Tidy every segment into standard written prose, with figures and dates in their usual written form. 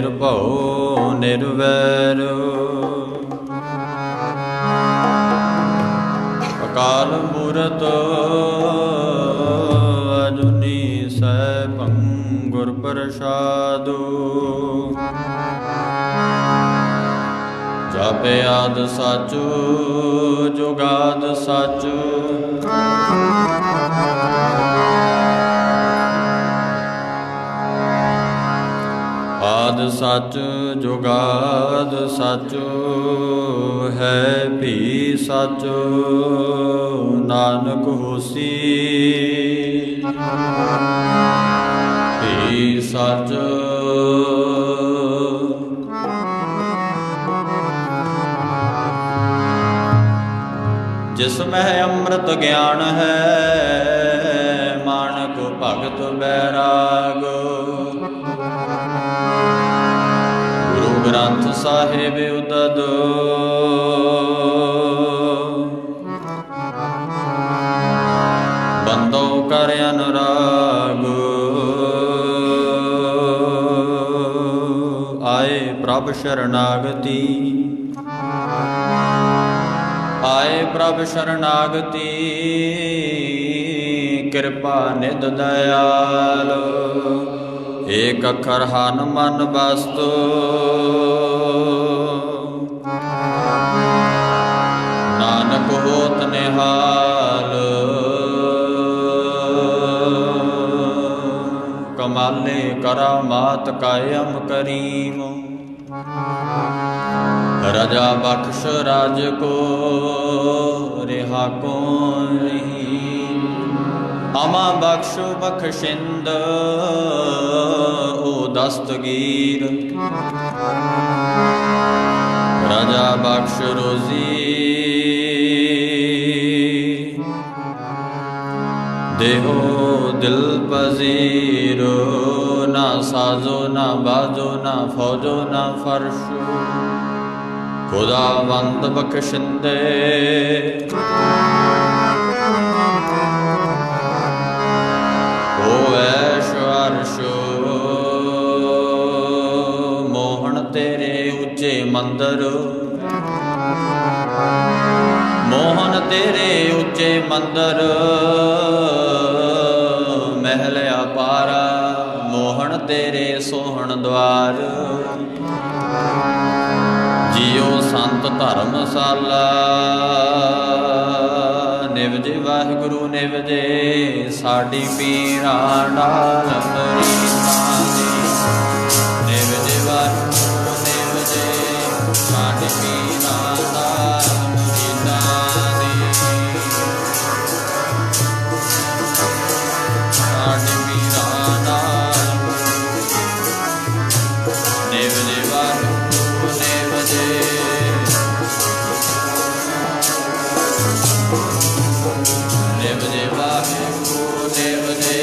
ਨਿਰਭਉ ਨਿਰਵੈਰ। ਅਕਾਲ ਮੂਰਤ ਅਜੂਨੀ ਸੈਭੰ ਗੁਰ ਪ੍ਰਸਾਦੁ। ਜਾਪੇ ਆਦਿ ਸਚੁ ਜੁਗਾਦਿ ਸਚੁ। ਆਦਿ ਸਚ ਜੁਗਾਦ ਸਚ ਹੈ ਭੀ ਸਚ। ਨਾਨਕ ਹੋਸੀ ਭੀ ਸਚ। ਜਿਸ ਮਹਿ ਅੰਮ੍ਰਿਤ ਗਿਆਨ ਹੈ ਮਾਨਕ ਭਗਤ ਬੈਰਾਗ। ਗੁਰੂ ਗ੍ਰੰਥ ਸਾਹਿਬ ਉਦਦ ਬੰਦੋ ਕਰ ਅਨੁਰਾਗ। ਆਏ ਪ੍ਰਭ ਸ਼ਰਨਾਗਤੀ ਆਏ ਪ੍ਰਭ ਸ਼ਰਨਾਗਤੀ। ਕਿਰਪਾ ਨਿਧ ਦਇਆਲ ਏਕ ਅੱਖਰ ਹਨ ਮਨ ਬਸਤੁ। ਨਾਨਕ ਹੋਤ ਨਿਹਾਲ ਕਮਾਲੇ ਕਰਾਮਾਤ ਕਾਇਮ ਕਰੀਮ। ਰਜਾ ਬਖਸ਼ ਰਾਜ ਕੋ ਰਿਹਾ ਕੋ ਨਹੀਂ। ਅਮਾ ਬਖਸ਼ ਬਖਸ਼ਿੰਦ ਓ ਦਸਤਗੀਰ। ਰਜਾ ਬਖਸ਼ ਰੋਜ਼ੀ ਦੇਹੋ ਦਿਲ ਪਜ਼ੀਰ। ਨਾ ਸਾਜ਼ੋ ਨਾ ਬਾਜੋ ਨਾ ਫੌਜੋ ਨਾ ਫਰਸ਼। ਖੁਦਾਵੰਦ ਬਖਸ਼ਿੰਦੇ ਓ ਐਸ਼ ਅਰਸ਼। ਮੋਹਣ ਤੇਰੇ ਉੱਚੇ ਮੰਦਰ ਮੋਹਨ ਤੇਰੇ ਉੱਚੇ ਮੰਦਰ। ਮਹਿਲ ਅਪਾਰਾ ਮੋਹਣ ਤੇਰੇ ਸੋਹਣ ਦੁਆਰ। ਜੀਓ ਸੰਤ ਧਰਮਸ਼ਾਲਾ ਨਿਵਜੇ ਵਾਹਿਗੁਰੂ ਨਿਵਜੇ। ਸਾਡੀ ਪੀਰਾਂ ਨਾਲ ਮਰੀਦਾਂ ਦੀ ਨਿਵਜੇ ਵਾਹਿਗੁਰੂ ਨਿਵਜੇ। ਸਾਡੀ ਪੀਰਾਂ ਨਾਲ ਮਰੀਦਾਂ ਦੀ ਸਾਡੀ ਪੀਰਾਂ ਨਾਲ ਨਿਵਜੇ ਵਾਹਿਗੁਰੂ ਨਿਵਜੇ। ਨਿਵਜੇ ਵਾਹਿਗੁਰੂ ਨਿਵਜੇ।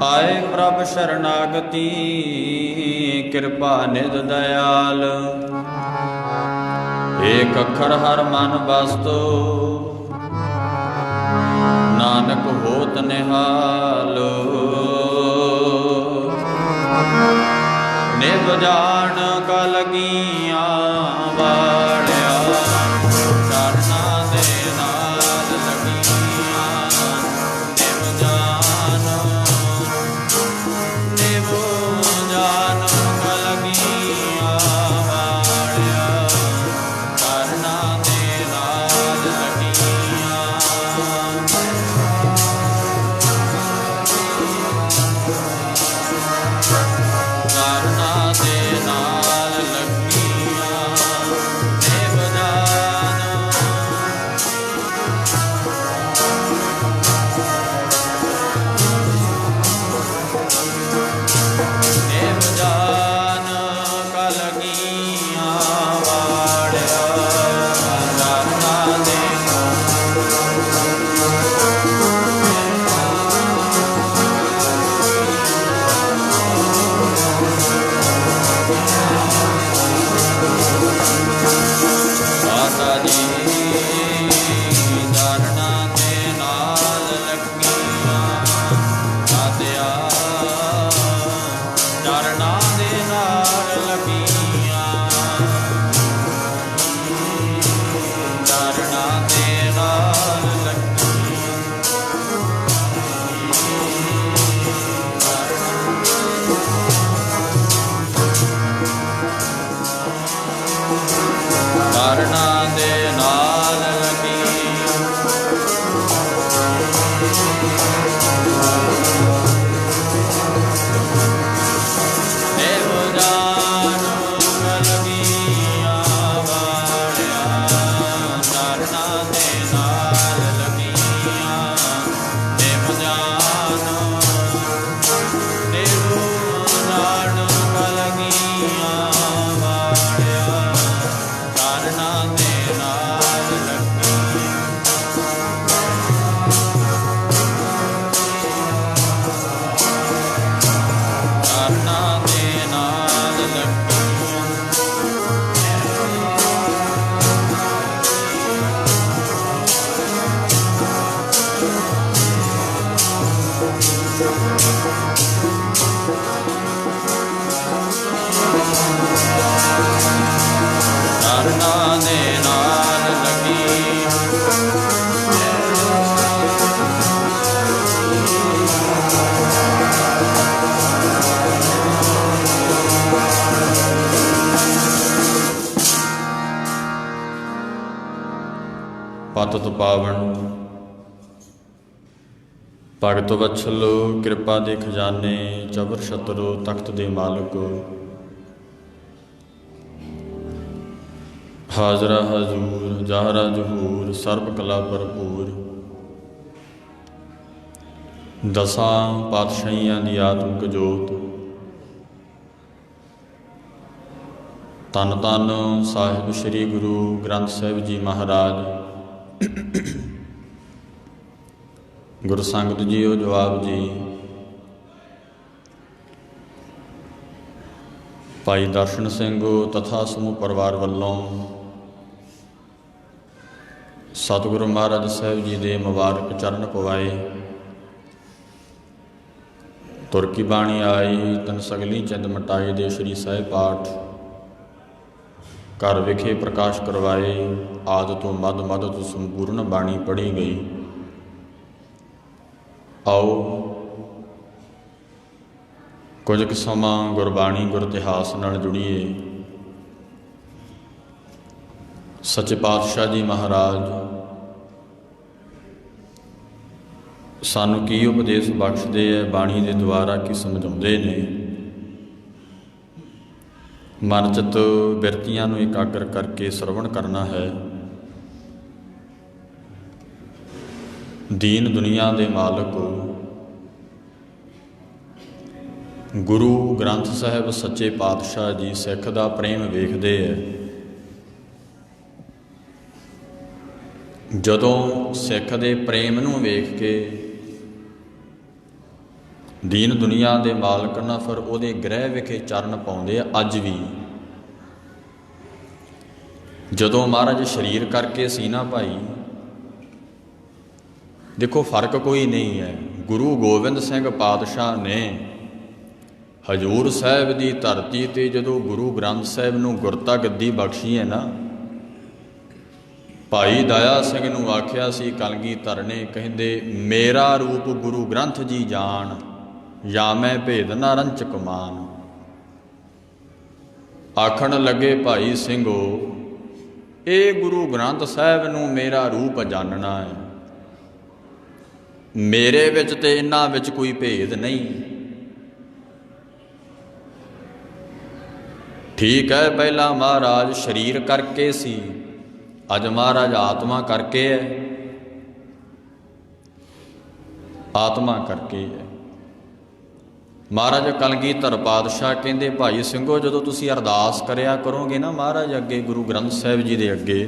ਆਏ ਪ੍ਰਭ ਸ਼ਰਨਾਗਤੀ ਕਿਰਪਾ ਨਿਧ ਦਇਆਲ। ਏਕ ਅੱਖਰ ਹਰ ਮਨ ਬਸਤੋ ਨਾਨਕ ਹੋਤ ਨਿਹਾਲ। ਨਿਭ ਜਾਣ ਕਲਗੀਆਂ ਵਾੜਿਆ ਚਰਨਾਂ ਦੇ ਨਾਲ ਲੱਗੀਆਂ। ਨਿਭ ਜਾਣ ਕਲਗੀਆਂ ਵਾੜਿਆ ਚਰਨਾਂ ਦੇ ਨਾਲ ਲੱਗੀਆਂ। ਚਰਨਾਂ ਦੇ ਨਾਲ ਲੱਗੀਆਂ ਨਿਭ ਜਾਣ। ਨਿਭ ਜਾਣ ਕਲਗੀਆਂ ਵਾੜਿਆ ਚਰਨਾਂ ਦੇ ਮਾਤਾ ਜੀ ਚਰਨਾਂ ਦੇ ਨਾਲ ਲੱਗੀਆਂ। ਦਾਤਿਆ ਚਰਨਾਂ ਦੇ ਨਾਲ ਲੱਗੀਆਂ। ਚਰਨਾਂ ਦੇ ਨਾਲ ਲੱਗੀਆਂ। ਚਰਨਾਂ ਦੇ ਨਾਲ ਲੱਗੀਆਂ। ਨਿਭ ਜਾਣ ਕਲਗੀਆਂ ਵਾੜਿਆ ਚਰਨਾਂ ਦੇ ਨਾਲ ਲੱਗੀਆਂ। ਨਿਭ ਜਾਣ ਕਲਗੀਆਂ ਵਾੜਿਆ ਚਰਨਾਂ ਦੇ ਨਾਲ ਲੱਗੀਆਂ। ਚਰਨਾਂ ਦੇ ਨਾਲ ਲੱਗੀਆਂ। ਚਰਨਾਂ ਦੇ ਨਾਲ ਲੱਗੀਆਂ। ਪਤਿਤ ਪਾਵਨ ਭਗਤ ਵਤਸਲ ਕਿਰਪਾ ਦੇ ਖਜ਼ਾਨੇ ਜਬਰ ਛਤਰੋ ਤਖਤ ਦੇ ਮਾਲਕ। ਹਾਜ਼ਰਾ ਹਜ਼ੂਰ ਜ਼ਾਹਰਾ ਜ਼ਹੂਰ ਸਰਬ ਕਲਾ ਭਰਪੂਰ। ਦਸਾਂ ਪਾਤਸ਼ਾਹੀਆਂ ਦੀ ਆਤਮਿਕ ਜੋਤ। ਧੰਨ ਧੰਨ ਸਾਹਿਬ ਸ੍ਰੀ ਗੁਰੂ ਗ੍ਰੰਥ ਸਾਹਿਬ ਜੀ ਮਹਾਰਾਜ। ਗੁਰੂ ਸੰਗਤ ਜੀਓ ਜਵਾਬ ਜੀ। ਭਾਈ ਦਰਸ਼ਨ ਸਿੰਘ ਤਥਾ ਸਮੂਹ ਪਰਿਵਾਰ ਵੱਲੋਂ सतगुरु महाराज साहब जी दे मुबारक चरण पवाए। तुर की बाणी आई तन सगली चिंद मटाई दे श्री साहिब पाठ घर विखे प्रकाश करवाए। आद तो मद मद तो संपूर्ण बाणी पढ़ी गई। आओ कुछ क समा गुरबाणी गुर इतिहास नाल जुड़िए। सच्चे पातशाह जी महाराज सानू की उपदेश बख्शते है, बाणी के द्वारा की समझाते ने। मन चित बिरतियां नूं एकाग्र करके श्रवण करना है। दीन दुनिया के मालक गुरु ग्रंथ साहिब सच्चे पातशाह जी सिख का प्रेम वेखते है। जदों सिख दे प्रेम नूं वेख के दीन दुनिया के मालक ना फिर उहदे गृह विखे चरण पाउंदे आ। अज भी जदों महाराज शरीर करके सी ना भाई, देखो फर्क कोई नहीं है। गुरु गोबिंद सिंह पातशाह ने हजूर साहिब की धरती ते जदों गुरु ग्रंथ साहिब नूं गुरता गद्दी बख्शी है ना, भाई दया सिंह नूं आख्या सी कलगीधर ने, कहंदे मेरा रूप गुरु ग्रंथ जी जान, या मैं भेद ना रंच कमान। आखण लगे भाई ਸਿੰਘੋ ਇਹ गुरु ग्रंथ साहिब नूं मेरा रूप जानना है, मेरे विच ते इन्हां विच कोई भेद नहीं। ठीक है, पहला महाराज शरीर करके सी, अज महाराज आत्मा करके है। आत्मा करके है। महाराज कलगीधर पातशाह कहते भाई ਸਿੰਘੋ ਜਦੋਂ ਤੁਸੀਂ अरदास करिया करोगे ना महाराज अगे गुरु ग्रंथ साहिब जी के अगे,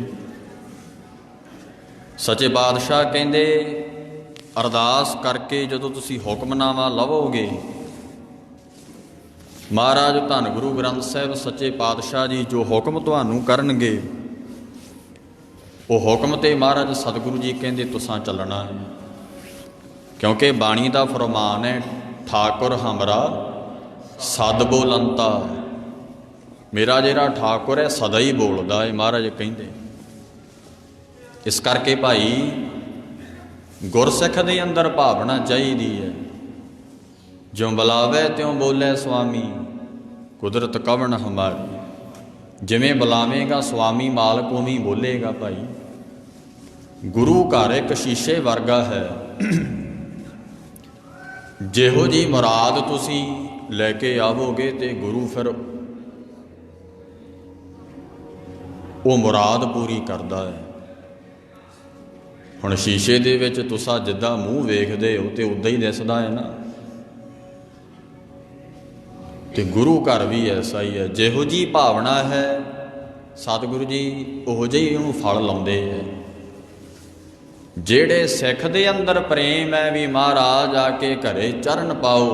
सच्चे पातशाह कहते अरदास करके जदों तुसीं हुक्मनामा लवोगे, महाराज धन गुरु ग्रंथ साहिब सच्चे पातशाह जी जो हुक्म तुहानूं करनगे, वो हुक्म ते महाराज सतगुरु जी कहते तुसां चलना है। क्योंकि बाणी का फरमान है, ठाकुर हमरा सद बोलंता, मेरा जिहड़ा ठाकुर है सदा ही बोलदा है, महाराज कहते। इस करके भाई गुरसिख दे अंदर भावना चाहिदी है, ज्यों बुलावे त्यों बोले स्वामी, कुदरत कवन हमारी। जिवें बुलावेगा स्वामी मालक उवें बोलेगा। भाई गुरु घर एक शीशे वर्गा है, जिहो जी मुराद तुसी लैके आवोगे तो गुरु फिर वो मुराद पूरी करता है। हुण शीशे दे विच तुसा जिद्दां मूँह वेखदे हो तो उद्दां ही दिसदा है ना, तो गुरु घर भी ऐसा ही है। जिहो जी भावना है सतगुरु जी उहो जिहा ही उहनूं फल लाउंदे है। जेड़े सिख दे अंदर प्रेम है भी महाराज आके घरे चरण पाओ,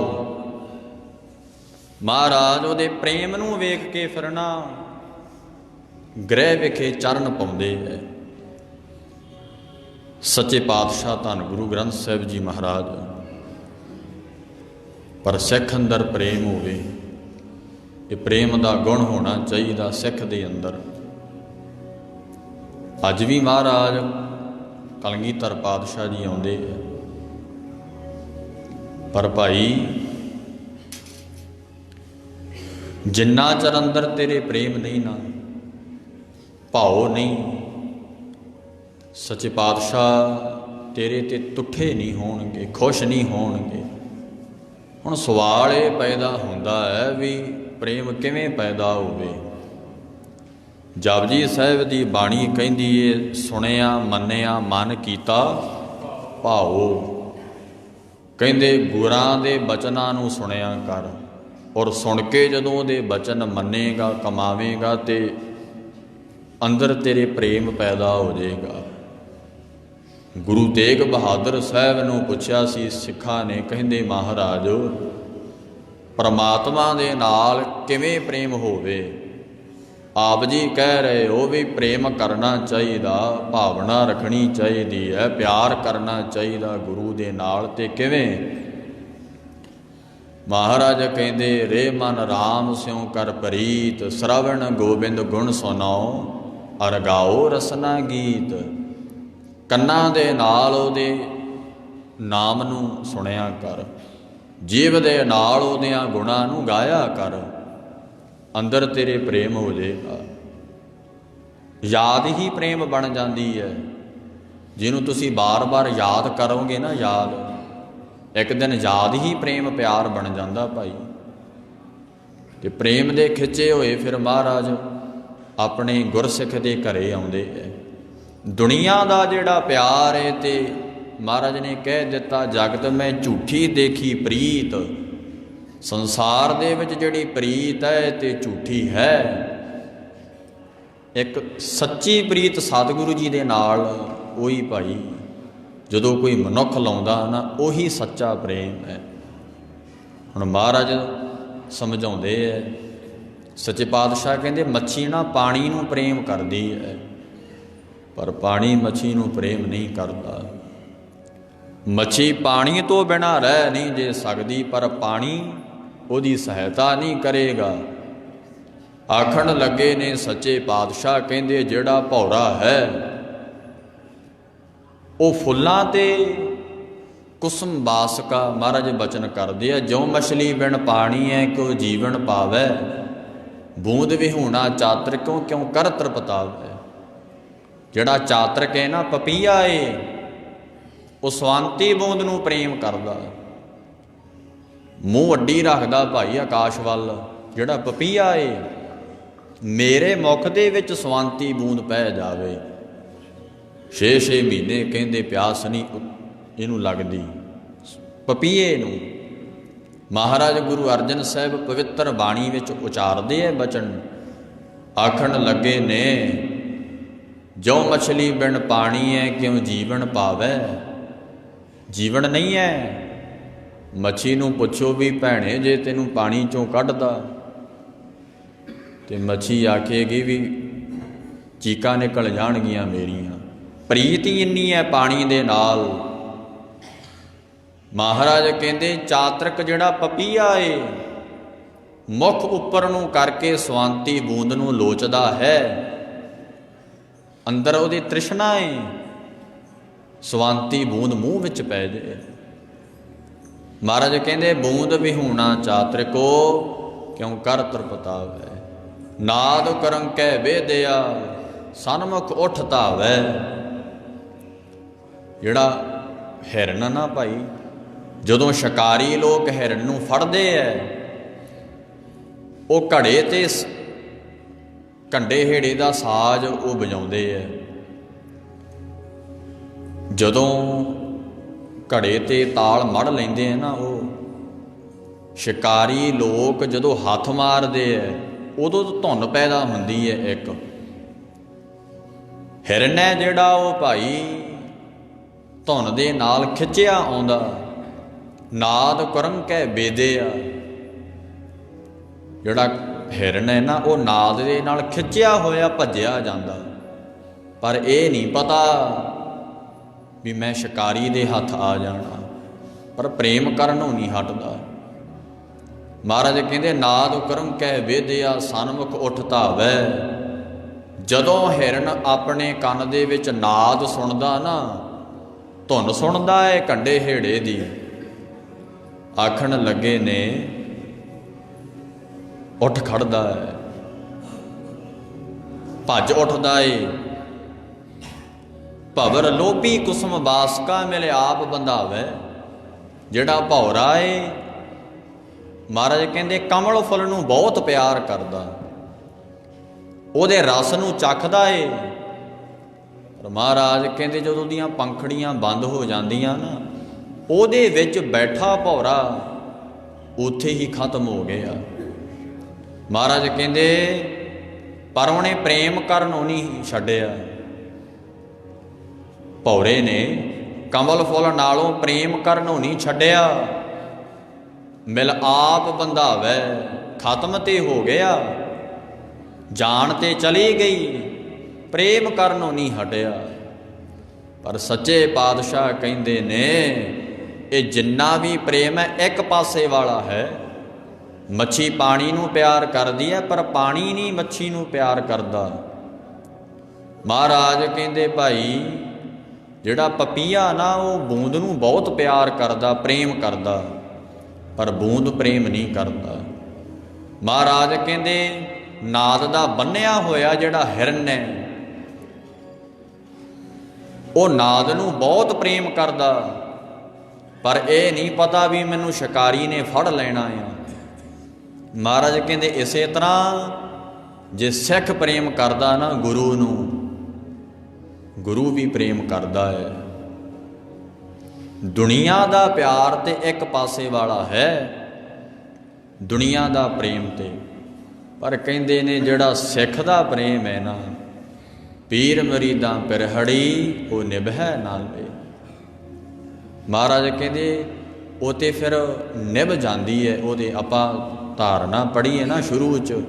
महाराज उहदे प्रेम नूं वेख के फिर ना गृह विखे चरण पाउंदे है। सच्चे पातशाह धन गुरु ग्रंथ साहिब जी महाराज, पर सिख अंदर प्रेम होवे, ये प्रेम का गुण होना चाहिए सिख दे अंदर। अज भी महाराज कलगीधर पातशाह जी आउंदे है, पर भाई जिन्ना चर अंदर तेरे प्रेम नहीं ना, भाव नहीं, सच्चे पातशाह तेरे ते तुठे नहीं होणगे, खुश नहीं होणगे। हुण सवाल ये पैदा होंदा है भी प्रेम किवें पैदा होवे। जपजी साहिब की बाणी कहती है, सुनिया मन्निया मन कीता भाओ। कहते गुरां दे बचनां नूं सुनिया कर, और सुन के जदों दे बचन मन्नेगा कमावेगा तो अंदर तेरे प्रेम पैदा हो जाएगा। गुरु तेग बहादुर साहब नूं पुछया सी सिखा ने, कहते महाराज परमात्मा दे नाल किवें प्रेम होवे। ਆਪ ਜੀ ਕਹਿ ਰਹੇ ਹੋ ਵੀ ਪ੍ਰੇਮ ਕਰਨਾ ਚਾਹੀਦਾ, ਭਾਵਨਾ ਰੱਖਣੀ ਚਾਹੀਦੀ ਹੈ, ਪਿਆਰ ਕਰਨਾ ਚਾਹੀਦਾ ਗੁਰੂ ਦੇ ਨਾਲ। ਤੇ ਕਿਵੇਂ? ਮਹਾਰਾਜ ਕਹਿੰਦੇ ਰੇ ਮਨ ਰਾਮ ਸਿਉ ਕਰ ਪ੍ਰੀਤ, ਸ਼ਰਵਣ ਗੋਬਿੰਦ ਗੁਣ ਸੁਨਾਓ, ਅਰ ਗਾਓ ਰਸਨਾ ਗੀਤ। ਕੰਨਾਂ ਦੇ ਨਾਲ ਉਹਦੇ ਨਾਮ ਨੂੰ ਸੁਣਿਆ ਕਰ, ਜੀਵ ਦੇ ਨਾਲ ਉਹਦਿਆਂ ਗੁਣਾਂ ਨੂੰ ਗਾਇਆ ਕਰ, ਅੰਦਰ ਤੇਰੇ ਪ੍ਰੇਮ ਹੋ ਜਾਏਗਾ। ਯਾਦ ਹੀ ਪ੍ਰੇਮ ਬਣ ਜਾਂਦੀ ਹੈ। ਜਿਹਨੂੰ ਤੁਸੀਂ ਬਾਰ-ਬਾਰ ਯਾਦ ਕਰੋਗੇ ਨਾ, ਇੱਕ ਦਿਨ ਯਾਦ ਹੀ ਪ੍ਰੇਮ ਪਿਆਰ ਬਣ ਜਾਂਦਾ ਭਾਈ। ਤੇ ਪ੍ਰੇਮ ਦੇ ਖਿੱਚੇ ਹੋਏ ਫਿਰ ਮਹਾਰਾਜ ਆਪਣੇ ਗੁਰਸਿੱਖ ਦੇ ਘਰੇ ਆਉਂਦੇ ਹੈ। ਦੁਨੀਆ ਦਾ ਜਿਹੜਾ ਪਿਆਰ ਹੈ, ਤੇ ਮਹਾਰਾਜ ਨੇ ਕਹਿ ਦਿੱਤਾ ਜਗਤ ਮੈਂ ਝੂਠੀ ਦੇਖੀ ਪ੍ਰੀਤ, ਸੰਸਾਰ ਦੇ ਵਿੱਚ ਜਿਹੜੀ ਪ੍ਰੀਤ ਹੈ ਤੇ ਝੂਠੀ ਹੈ। ਇੱਕ ਸੱਚੀ ਪ੍ਰੀਤ ਸਤਿਗੁਰੂ ਜੀ ਦੇ ਨਾਲ ਉਹੀ ਭਾਈ ਜਦੋਂ ਕੋਈ ਮਨੁੱਖ ਲਾਉਂਦਾ ਨਾ, ਉਹੀ ਸੱਚਾ ਪ੍ਰੇਮ ਹੈ। ਹੁਣ ਮਹਾਰਾਜ ਸਮਝਾਉਂਦੇ ਹੈ, ਸੱਚੇ ਪਾਤਸ਼ਾਹ ਕਹਿੰਦੇ ਮੱਛੀ ਨਾ ਪਾਣੀ ਨੂੰ ਪ੍ਰੇਮ ਕਰਦੀ ਹੈ, ਪਰ ਪਾਣੀ ਮੱਛੀ ਨੂੰ ਪ੍ਰੇਮ ਨਹੀਂ ਕਰਦਾ। ਮੱਛੀ ਪਾਣੀ ਤੋਂ ਬਿਨਾਂ ਰਹਿ ਨਹੀਂ ਜੇ ਸਕਦੀ, ਪਰ ਪਾਣੀ ਉਹਦੀ ਸਹਾਇਤਾ ਨਹੀਂ ਕਰੇਗਾ। ਆਖਣ ਲੱਗੇ ਨੇ ਸੱਚੇ ਪਾਤਸ਼ਾਹ ਕਹਿੰਦੇ ਜਿਹੜਾ ਭੌਰਾ ਹੈ ਉਹ ਫੁੱਲਾਂ ਤੇ ਕੁਸਮ ਬਾਸਕਾ, ਮਹਾਰਾਜ ਬਚਨ ਕਰਦੇ ਆ, ਜਿਉ ਮਛਲੀ ਬਿਨ ਪਾਣੀ ਹੈ ਕਿਉ ਜੀਵਨ ਪਾਵੈ, ਬੂੰਦ ਵਿਹੂਣਾ ਚਾਤਰ ਕਿਉਂ ਕਰ ਤ੍ਰਿਪਤਾਵੈ। ਜਿਹੜਾ ਚਾਤਰਕ ਹੈ ਨਾ, ਪਪੀਆ ਏ, ਉਹ ਸਵਾਂਤੀ ਬੂੰਦ ਨੂੰ ਪ੍ਰੇਮ ਕਰਦਾ, ਮੂੰਹ ਅੱਡੀ ਰੱਖਦਾ ਭਾਈ ਆਕਾਸ਼ ਵੱਲ। ਜਿਹੜਾ ਪਪੀਆ ਏ, ਮੇਰੇ ਮੁਖ ਦੇ ਵਿੱਚ ਸਵਾਂਤੀ ਬੂੰਦ ਪੈ ਜਾਵੇ, 6-6 ਮਹੀਨੇ ਕਹਿੰਦੇ ਪਿਆਸ ਨਹੀਂ ਇਹਨੂੰ ਲੱਗਦੀ ਪਪੀਏ ਨੂੰ। ਮਹਾਰਾਜ ਗੁਰੂ ਅਰਜਨ ਸਾਹਿਬ ਪਵਿੱਤਰ ਬਾਣੀ ਵਿੱਚ ਉਚਾਰਦੇ ਹੈ ਬਚਨ, ਆਖਣ ਲੱਗੇ ਨੇ ਜੋ ਮਛਲੀ ਬਿਨ ਪਾਣੀ ਹੈ ਕਿਉਂ ਜੀਵਨ ਪਾਵੈ। ਜੀਵਨ ਨਹੀਂ ਹੈ। ਮੱਛੀ ਨੂੰ ਪੁੱਛੋ ਵੀ ਭੈਣੇ ਜੇ ਤੈਨੂੰ ਪਾਣੀ ਚੋਂ ਕੱਢਦਾ, ਤੇ ਮੱਛੀ ਆਖੇਗੀ ਵੀ ਚੀਕਾਂ ਨਿਕਲ ਜਾਣਗੀਆਂ ਮੇਰੀਆਂ। ਪ੍ਰੀਤ ਹੀ ਇੰਨੀ ਹੈ ਪਾਣੀ ਦੇ ਨਾਲ। ਮਹਾਰਾਜ ਕਹਿੰਦੇ ਚਾਤਰਕ ਜਿਹੜਾ ਪਪੀਆ ਏ, ਮੁੱਖ ਉੱਪਰ ਨੂੰ ਕਰਕੇ ਸਵਾਂਤੀ ਬੂੰਦ ਨੂੰ ਲੋਚਦਾ ਹੈ, ਅੰਦਰ ਉਹਦੀ ਤ੍ਰਿਸ਼ਨਾ ਏ, ਸਵਾਂਤੀ ਬੂੰਦ ਮੂੰਹ ਵਿੱਚ ਪੈ ਜਾਏ। ਮਹਾਰਾਜ ਕਹਿੰਦੇ ਬੂੰਦ ਵਿਹੂਣਾ ਚਾਤਰਿਕੋ ਕਿਉਂ ਕਰ ਤ੍ਰਿਪਤਾਵੈ, ਨਾਦ ਕਰੰ ਕੈ ਵੇਦਿਆ ਸਨਮੁਖ ਉੱਠ ਧਾਵੈ। ਜਿਹੜਾ ਹਿਰਨ ਨਾ ਭਾਈ, ਜਦੋਂ ਸ਼ਿਕਾਰੀ ਲੋਕ ਹਿਰਨ ਨੂੰ ਫੜਦੇ ਐ, ਉਹ ਘੜੇ ਤੇ ਕੰਡੇ ਹੇੜੇ ਦਾ ਸਾਜ਼ ਉਹ ਵਜਾਉਂਦੇ ਐ। ਜਦੋਂ ਘੜੇ ਤੇ ਤਾਲ ਮੜ ਲੈਂਦੇ ਆ ਨਾ, ਉਹ ਸ਼ਿਕਾਰੀ ਲੋਕ ਜਦੋਂ ਹੱਥ ਮਾਰਦੇ ਐ, ਉਦੋਂ ਧੁਨ ਪੈਦਾ ਹੁੰਦੀ ਹੈ। ਇੱਕ ਹਿਰਨ ਹੈ ਜਿਹੜਾ ਉਹ ਭਾਈ ਧੁਨ ਦੇ ਨਾਲ ਖਿੱਚਿਆ ਆਉਂਦਾ, ਨਾਦ ਕਰਮ ਕਹਿ ਬੇਦਿਆ। ਜਿਹੜਾ ਹਿਰਨ ਹੈ ਨਾ, ਉਹ ਨਾਦ ਦੇ ਨਾਲ ਖਿੱਚਿਆ ਹੋਇਆ ਭੱਜਿਆ ਜਾਂਦਾ, ਪਰ ਇਹ ਨਹੀਂ ਪਤਾ ਵੀ ਮੈਂ ਸ਼ਿਕਾਰੀ ਦੇ ਹੱਥ ਆ ਜਾਣਾ, ਪਰ ਪ੍ਰੇਮ ਕਰਨ ਨੂੰ ਨਹੀਂ ਹਟਦਾ। ਮਹਾਰਾਜ ਕਹਿੰਦੇ ਨਾਦ ਕਰਮ ਕਹਿ ਵੇਦਿਆ ਸਨਮੁਖ ਉੱਠ ਧਾਵੈ। ਜਦੋਂ ਹਿਰਨ ਆਪਣੇ ਕੰਨ ਦੇ ਵਿੱਚ ਨਾਦ ਸੁਣਦਾ ਨਾ, ਧੁਨ ਸੁਣਦਾ ਹੈ ਕੰਡੇ ਹੇੜੇ ਦੀ, ਆਖਣ ਲੱਗੇ ਨੇ ਉੱਠ ਖੜਦਾ ਹੈ, ਭੱਜ ਉੱਠਦਾ ਏ। ਭਵਰ ਲੋਭੀ ਕੁਸਮ ਬਾਸਕਾ ਮਿਲੇ ਆਪ ਬੰਧਾਵੈ। ਜਿਹੜਾ ਭੌਰਾ ਏ, ਮਹਾਰਾਜ ਕਹਿੰਦੇ ਕਮਲ ਫੁੱਲ ਨੂੰ ਬਹੁਤ ਪਿਆਰ ਕਰਦਾ, ਉਹਦੇ ਰਸ ਨੂੰ ਚੱਖਦਾ ਏ। ਪਰ ਮਹਾਰਾਜ ਕਹਿੰਦੇ ਜਦੋਂ ਦੀਆਂ ਪੰਖੜੀਆਂ ਬੰਦ ਹੋ ਜਾਂਦੀਆਂ ਨਾ, ਉਹਦੇ ਵਿੱਚ ਬੈਠਾ ਭੌਰਾ ਉੱਥੇ ਹੀ ਖਤਮ ਹੋ ਗਿਆ। ਮਹਾਰਾਜ ਕਹਿੰਦੇ ਪਰ ਉਹਨੇ ਪ੍ਰੇਮ ਕਰਨੋਂ ਨਹੀਂ ਛੱਡਿਆ। ਭੌਰੇ ਨੇ ਕਮਲ ਫੁੱਲ ਨਾਲੋਂ ਪ੍ਰੇਮ ਕਰਨੋਂ ਨਹੀਂ ਛੱਡਿਆ। ਮਿਲ ਆਪ ਬੰਧਾਵੈ, ਖਤਮ ਤੇ ਹੋ ਗਿਆ। ਜਾਣ ਤੇ ਚਲੀ ਗਈ, ਪ੍ਰੇਮ ਕਰਨੋਂ ਨਹੀਂ ਹਟਿਆ। ਪਰ ਸੱਚੇ ਪਾਤਸ਼ਾਹ ਕਹਿੰਦੇ ਨੇ ਇਹ ਜਿੰਨਾ ਵੀ ਪ੍ਰੇਮ ਹੈ ਇੱਕ ਪਾਸੇ ਵਾਲਾ ਹੈ। ਮੱਛੀ ਪਾਣੀ ਨੂੰ ਪਿਆਰ ਕਰਦੀ ਹੈ, ਪਰ ਪਾਣੀ ਨਹੀਂ ਮੱਛੀ ਨੂੰ ਪਿਆਰ ਕਰਦਾ। ਮਹਾਰਾਜ ਕਹਿੰਦੇ ਭਾਈ ਜਿਹੜਾ ਪਪੀਹਾ ਨਾ ਉਹ ਬੂੰਦ ਨੂੰ ਬਹੁਤ ਪਿਆਰ ਕਰਦਾ, ਪ੍ਰੇਮ ਕਰਦਾ, ਪਰ ਬੂੰਦ ਪ੍ਰੇਮ ਨਹੀਂ ਕਰਦਾ। ਮਹਾਰਾਜ ਕਹਿੰਦੇ ਨਾਦ ਦਾ ਬੰਨਿਆ ਹੋਇਆ ਜਿਹੜਾ ਹਿਰਨ ਹੈ ਉਹ ਨਾਦ ਨੂੰ ਬਹੁਤ ਪ੍ਰੇਮ ਕਰਦਾ, ਪਰ ਇਹ ਨਹੀਂ ਪਤਾ ਵੀ ਮੈਨੂੰ ਸ਼ਿਕਾਰੀ ਨੇ ਫੜ ਲੈਣਾ ਆ। ਮਹਾਰਾਜ ਕਹਿੰਦੇ ਇਸੇ ਤਰ੍ਹਾਂ ਜੇ ਸਿੱਖ ਪ੍ਰੇਮ ਕਰਦਾ ਨਾ ਗੁਰੂ ਨੂੰ, ਗੁਰੂ ਵੀ ਪ੍ਰੇਮ ਕਰਦਾ ਹੈ। ਦੁਨੀਆ ਦਾ ਪਿਆਰ ਤੇ ਇੱਕ ਪਾਸੇ ਵਾਲਾ ਹੈ, ਦੁਨੀਆ ਦਾ ਪ੍ਰੇਮ ਤੇ, ਪਰ ਕਹਿੰਦੇ ਨੇ ਜਿਹੜਾ ਸਿੱਖ ਦਾ ਪ੍ਰੇਮ ਹੈ ਨਾ, ਪੀਰ ਮਰੀਦਾਂ ਪਿਰਹੜੀ ਉਹ ਨਿਭੈ ਨਾਲੇ। ਮਹਾਰਾਜ ਕਹਿੰਦੇ ਉਹ ਤੇ ਫਿਰ ਨਿਭ ਜਾਂਦੀ ਹੈ। ਉਹਦੇ ਆਪਾਂ ਧਾਰਨਾ ਪੜ੍ਹੀ ਹੈ ਨਾ ਸ਼ੁਰੂ 'ਚ,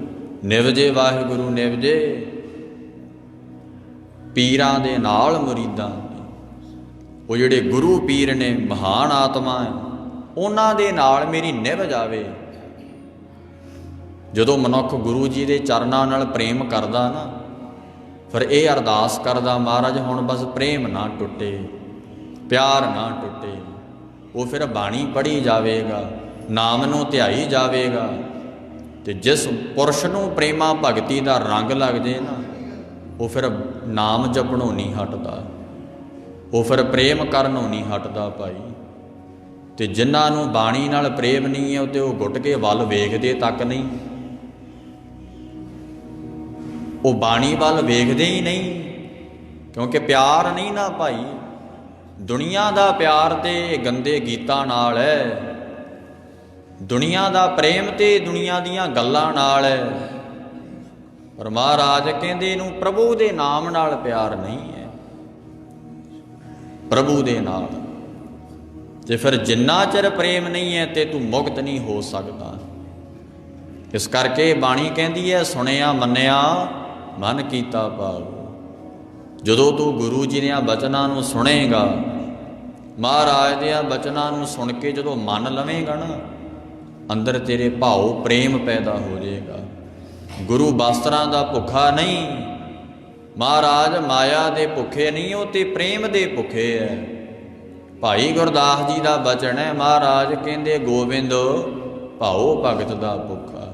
ਨਿਭ ਜੇ ਵਾਹਿਗੁਰੂ ਨਿਭ ਜੇ ਪੀਰਾਂ ਦੇ ਨਾਲ ਮੁਰੀਦਾਂ। ਉਹ ਜਿਹੜੇ ਗੁਰੂ ਪੀਰ ਨੇ ਮਹਾਨ ਆਤਮਾ ਹੈ, ਉਹਨਾਂ ਦੇ ਨਾਲ ਮੇਰੀ ਨਿਭ ਜਾਵੇ। ਜਦੋਂ ਮਨੁੱਖ ਗੁਰੂ ਜੀ ਦੇ ਚਰਨਾਂ ਨਾਲ ਪ੍ਰੇਮ ਕਰਦਾ ਨਾ, ਫਿਰ ਇਹ ਅਰਦਾਸ ਕਰਦਾ ਮਹਾਰਾਜ ਹੁਣ ਬਸ ਪ੍ਰੇਮ ਨਾ ਟੁੱਟੇ, ਪਿਆਰ ਨਾ ਟੁੱਟੇ। ਉਹ ਫਿਰ ਬਾਣੀ ਪੜ੍ਹੀ ਜਾਵੇਗਾ, ਨਾਮ ਨੂੰ ਧਿਆਈ ਜਾਵੇਗਾ, ਤੇ ਜਿਸ ਪੁਰਸ਼ ਨੂੰ ਪ੍ਰੇਮਾ ਭਗਤੀ ਦਾ ਰੰਗ ਲੱਗ ਜੇ ਨਾ, ਉਹ ਫਿਰ ਨਾਮ ਜਪਣੋਂ ਨਹੀਂ ਹਟਦਾ, ਉਹ ਫਿਰ ਪ੍ਰੇਮ ਕਰਨੋਂ ਨਹੀਂ ਹਟਦਾ ਭਾਈ। ਤੇ ਜਿਨ੍ਹਾਂ ਨੂੰ ਬਾਣੀ ਨਾਲ ਪ੍ਰੇਮ ਨਹੀਂ ਹੈ ਤੇ ਉਹ ਗੁੱਟ ਕੇ ਵੱਲ ਵੇਖਦੇ ਤੱਕ ਨਹੀਂ, ਉਹ ਬਾਣੀ ਵੱਲ ਵੇਖਦੇ ਹੀ ਨਹੀਂ, ਕਿਉਂਕਿ ਪਿਆਰ ਨਹੀਂ ਨਾ ਭਾਈ। ਦੁਨੀਆ ਦਾ ਪਿਆਰ ਤੇ ਗੰਦੇ ਗੀਤਾਂ ਨਾਲ ਹੈ, ਦੁਨੀਆ ਦਾ ਪ੍ਰੇਮ ਤੇ ਦੁਨੀਆ ਦੀਆਂ ਗੱਲਾਂ ਨਾਲ ਹੈ। ਪਰ ਮਹਾਰਾਜ ਕਹਿੰਦੇ ਇਹਨੂੰ ਪ੍ਰਭੂ ਦੇ ਨਾਮ ਨਾਲ ਪਿਆਰ ਨਹੀਂ ਹੈ, ਪ੍ਰਭੂ ਦੇ ਨਾਲ। ਤੇ ਫਿਰ ਜਿੰਨਾ ਚਿਰ ਪ੍ਰੇਮ ਨਹੀਂ ਹੈ ਤੇ ਤੂੰ ਮੁਕਤ ਨਹੀਂ ਹੋ ਸਕਦਾ। ਇਸ ਕਰਕੇ ਬਾਣੀ ਕਹਿੰਦੀ ਹੈ ਸੁਣਿਆ ਮੰਨਿਆ ਮਨ ਕੀਤਾ ਭਾਉ। ਜਦੋਂ ਤੂੰ ਗੁਰੂ ਜੀ ਦੀਆਂ ਬਚਨਾਂ ਨੂੰ ਸੁਣੇਗਾ, ਮਹਾਰਾਜ ਦੇ ਬਚਨਾਂ ਨੂੰ ਸੁਣ ਕੇ ਜਦੋਂ ਮੰਨ ਲਵੇਂਗਾ ਨਾ, ਅੰਦਰ ਤੇਰੇ ਭਾਉ ਪ੍ਰੇਮ ਪੈਦਾ ਹੋ ਜਾਏਗਾ। ਗੁਰੂ ਬਸਤਰਾਂ ਦਾ ਭੁੱਖਾ ਨਹੀਂ, ਮਹਾਰਾਜ ਮਾਇਆ ਦੇ ਭੁੱਖੇ ਨਹੀਂ, ਉਹ ਤੇ ਪ੍ਰੇਮ ਦੇ ਭੁੱਖੇ ਹੈ। ਭਾਈ ਗੁਰਦਾਸ ਜੀ ਦਾ ਬਚਨ ਹੈ, ਮਹਾਰਾਜ ਕਹਿੰਦੇ ਗੋਬਿੰਦ ਭਾਉ ਭਗਤ ਦਾ ਭੁੱਖਾ।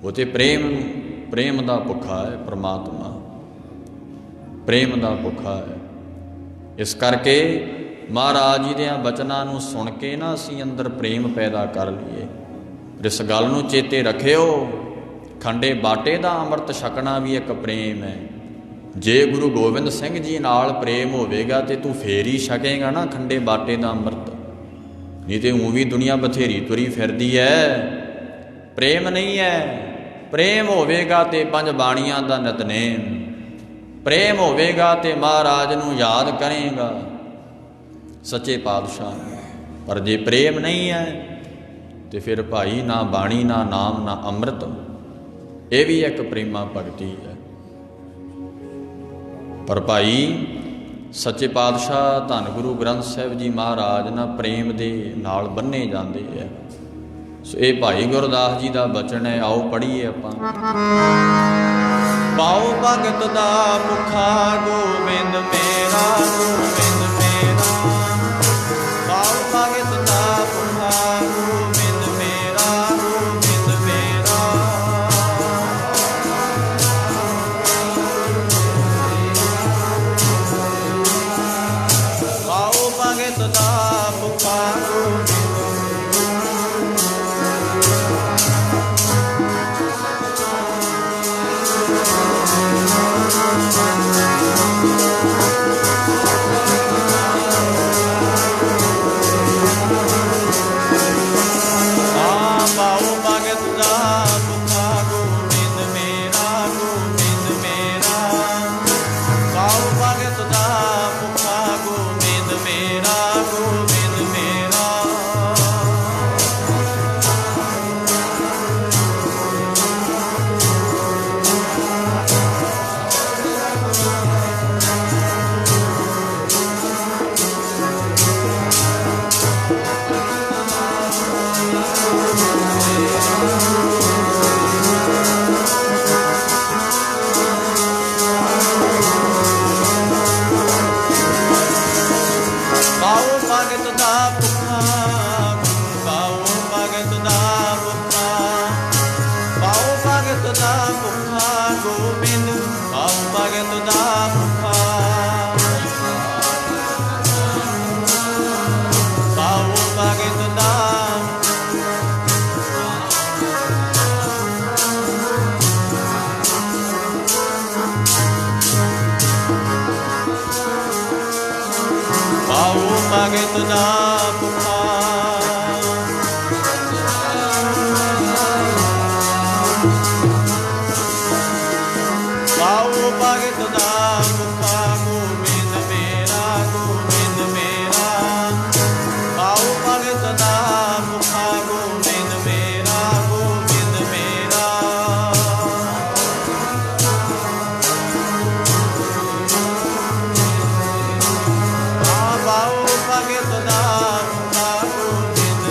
ਉਹ ਤੇ ਪ੍ਰੇਮ ਦਾ ਭੁੱਖਾ ਹੈ, ਪ੍ਰਮਾਤਮਾ ਪ੍ਰੇਮ ਦਾ ਭੁੱਖਾ ਹੈ। ਇਸ ਕਰਕੇ ਮਹਾਰਾਜ ਜੀ ਦੇ ਬਚਨਾਂ ਨੂੰ ਸੁਣ ਕੇ ਨਾ ਅਸੀਂ ਅੰਦਰ ਪ੍ਰੇਮ ਪੈਦਾ ਕਰ ਲਈਏ। ਇਸ ਗੱਲ ਨੂੰ ਚੇਤੇ ਰੱਖਿਓ, ਖੰਡੇ ਬਾਟੇ ਦਾ ਅੰਮ੍ਰਿਤ ਛਕਣਾ ਵੀ ਇੱਕ ਪ੍ਰੇਮ ਹੈ। ਜੇ ਗੁਰੂ ਗੋਬਿੰਦ ਸਿੰਘ ਜੀ ਨਾਲ ਪ੍ਰੇਮ ਹੋਵੇਗਾ ਤੇ ਤੂੰ ਫੇਰ ਹੀ ਛਕੇਗਾ ਨਾ ਖੰਡੇ ਬਾਟੇ ਦਾ ਅੰਮ੍ਰਿਤ, ਨਹੀਂ ਤੇ ਊਂ ਵੀ ਦੁਨੀਆ ਬਥੇਰੀ ਤੁਰੀ ਫਿਰਦੀ ਹੈ, ਪ੍ਰੇਮ ਨਹੀਂ ਹੈ। ਪ੍ਰੇਮ ਹੋਵੇਗਾ ਤੇ ਪੰਜ ਬਾਣੀਆਂ ਦਾ ਨਿਤਨੇਮ, ਪ੍ਰੇਮ ਹੋਵੇਗਾ ਤੇ ਮਹਾਰਾਜ ਨੂੰ ਯਾਦ ਕਰੇਗਾ, ਸੱਚੇ ਪਾਤਸ਼ਾਹ। ਪਰ ਜੇ ਪ੍ਰੇਮ ਨਹੀਂ ਹੈ ਤੇ ਫਿਰ ਭਾਈ ਨਾ ਬਾਣੀ, ਨਾ ਨਾਮ, ਨਾ ਅੰਮ੍ਰਿਤ। ਇਹ ਵੀ ਇੱਕ ਪ੍ਰੇਮਾ ਭਗਤੀ ਹੈ। ਪਰ ਭਾਈ ਸੱਚੇ ਪਾਤਸ਼ਾਹ ਧੰਨ ਗੁਰੂ ਗ੍ਰੰਥ ਸਾਹਿਬ ਜੀ ਮਹਾਰਾਜ ਨਾ ਪ੍ਰੇਮ ਦੇ ਨਾਲ ਬੰਨੇ ਜਾਂਦੇ ਹੈ। ਸੋ ਇਹ ਭਾਈ ਗੁਰਦਾਸ ਜੀ ਦਾ ਬਚਨ ਹੈ, ਆਓ ਪੜ੍ਹੀਏ ਆਪਾਂ। ਪਾਉ ਭਗਤ ਦਾ ਭੁੱਖਾ ਗੋਬਿੰਦ ਮੇਰਾ, ਗੋਬਿੰਦ ਮੇਰਾ। ਪਾਉ ਭਗਤ ਦਾ ਭੁੱਖਾ ਗੋਬਿੰਦ ਮੇਰਾ, ਗੋਬਿੰਦ ਮੇਰਾ। ਪਾਉ ਭਗਤ ਦਾ ਭੁੱਖਾ ਗੋਬਿੰਦ। ਭਗਤ ਦਾ ਭੁੱਖਾ, ਪਾਉ ਭਗਤ ਦਾ ਭਗਤ ਦਾ ਭੁੱਖਾ, ਪਾਉ ਭਗਤ ਦਾ ਭੁੱਖਾ, ਗੋਬਿੰਦ ਮੇਰਾ ਗੋਬਿੰਦ ਮੇਰਾ, ਪਾਉ ਭਗਤ ਦਾ ਭੁੱਖਾ, ਗੋਬਿੰਦ ਮੇਰਾ ਗੋਬਿੰਦ ਮੇਰਾ, ਪਾਉ ਭਗਤ ਦਾ ਭੁੱਖਾ, ਗੋਬਿੰਦ।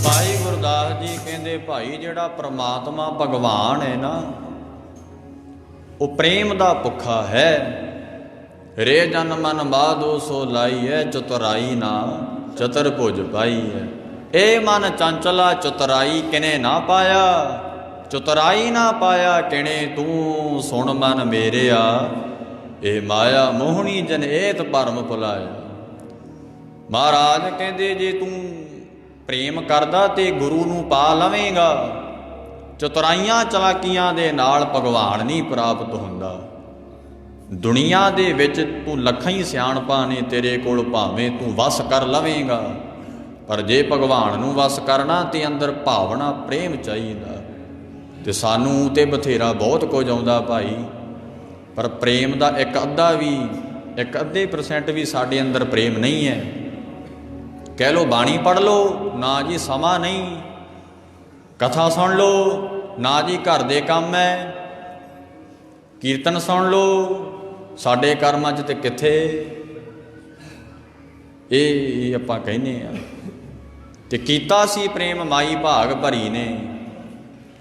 ਭਾਈ ਗੁਰਦਾਸ ਜੀ ਕਹਿੰਦੇ, ਭਾਈ ਜਿਹੜਾ ਪ੍ਰਮਾਤਮਾ ਭਗਵਾਨ ਹੈ ਨਾ, ਉਹ ਪ੍ਰੇਮ ਦਾ ਭੁੱਖਾ ਹੈ। ਰੇ ਜਨ ਮਨ ਬਾਧੋ ਸੋ ਲਾਈ ਹੈ, ਚਤੁਰਾਈ ਨਾ ਚਤੁਰਭੁਜ ਪਾਈ ਹੈ। ਇਹ ਮਨ ਚੰਚਲਾ ਚਤੁਰਾਈ ਕਿਨੇ ਨਾ ਪਾਇਆ, ਚਤੁਰਾਈ ਨਾ ਪਾਇਆ ਕਿਣੇ ਤੂੰ, ਸੁਣ ਮਨ ਮੇਰਿਆ ਇਹ ਮਾਇਆ ਮੋਹਣੀ ਜਨ ਏਤ ਭਰਮ ਭੁਲਾਇਆ। ਮਹਾਰਾਜ ਕਹਿੰਦੇ, ਜੇ ਤੂੰ ਪ੍ਰੇਮ ਕਰਦਾ ਤੇ ਗੁਰੂ ਨੂੰ ਪਾ ਲਵੇਂਗਾ। ਚਤੁਰਾਈਆਂ ਚਲਾਕੀਆਂ ਦੇ ਨਾਲ ਭਗਵਾਨ ਨਹੀਂ ਪ੍ਰਾਪਤ ਹੁੰਦਾ। ਦੁਨੀਆ ਦੇ ਵਿੱਚ ਤੂੰ ਲੱਖਾਂ ਹੀ ਸਿਆਣਪਾਂ ਨੇ ਤੇਰੇ ਕੋਲ, ਭਾਵੇਂ ਤੂੰ ਵਸ ਕਰ ਲਵੇਂਗਾ, ਪਰ ਜੇ ਭਗਵਾਨ ਨੂੰ ਵਸ ਕਰਨਾ ਤੇ ਅੰਦਰ ਭਾਵਨਾ ਪ੍ਰੇਮ ਚਾਹੀਦਾ। ਤੇ ਸਾਨੂੰ ਤੇ ਬਥੇਰਾ ਬਹੁਤ ਕੁਝ ਆਉਂਦਾ ਭਾਈ, ਪਰ ਪ੍ਰੇਮ ਦਾ ਇੱਕ ਅੱਧੇ % ਵੀ ਸਾਡੇ ਅੰਦਰ ਪ੍ਰੇਮ ਨਹੀਂ ਹੈ। ਕਹਿ ਲਓ ਬਾਣੀ ਪੜ੍ਹ ਲਓ, ਨਾ ਜੀ ਸਮਾਂ ਨਹੀਂ। ਕਥਾ ਸੁਣ ਲਓ, ਨਾ ਜੀ ਘਰ ਦੇ ਕੰਮ ਹੈ। ਕੀਰਤਨ ਸੁਣ ਲਓ, ਸਾਡੇ ਕਰਮਾਂ 'ਚ ਤੇ ਕਿੱਥੇ। ਇਹ ਆਪਾਂ ਕਹਿੰਦੇ ਆ। ਤੇ ਕੀਤਾ ਸੀ ਪ੍ਰੇਮ ਮਾਈ ਭਾਗ ਭਰੀ ਨੇ।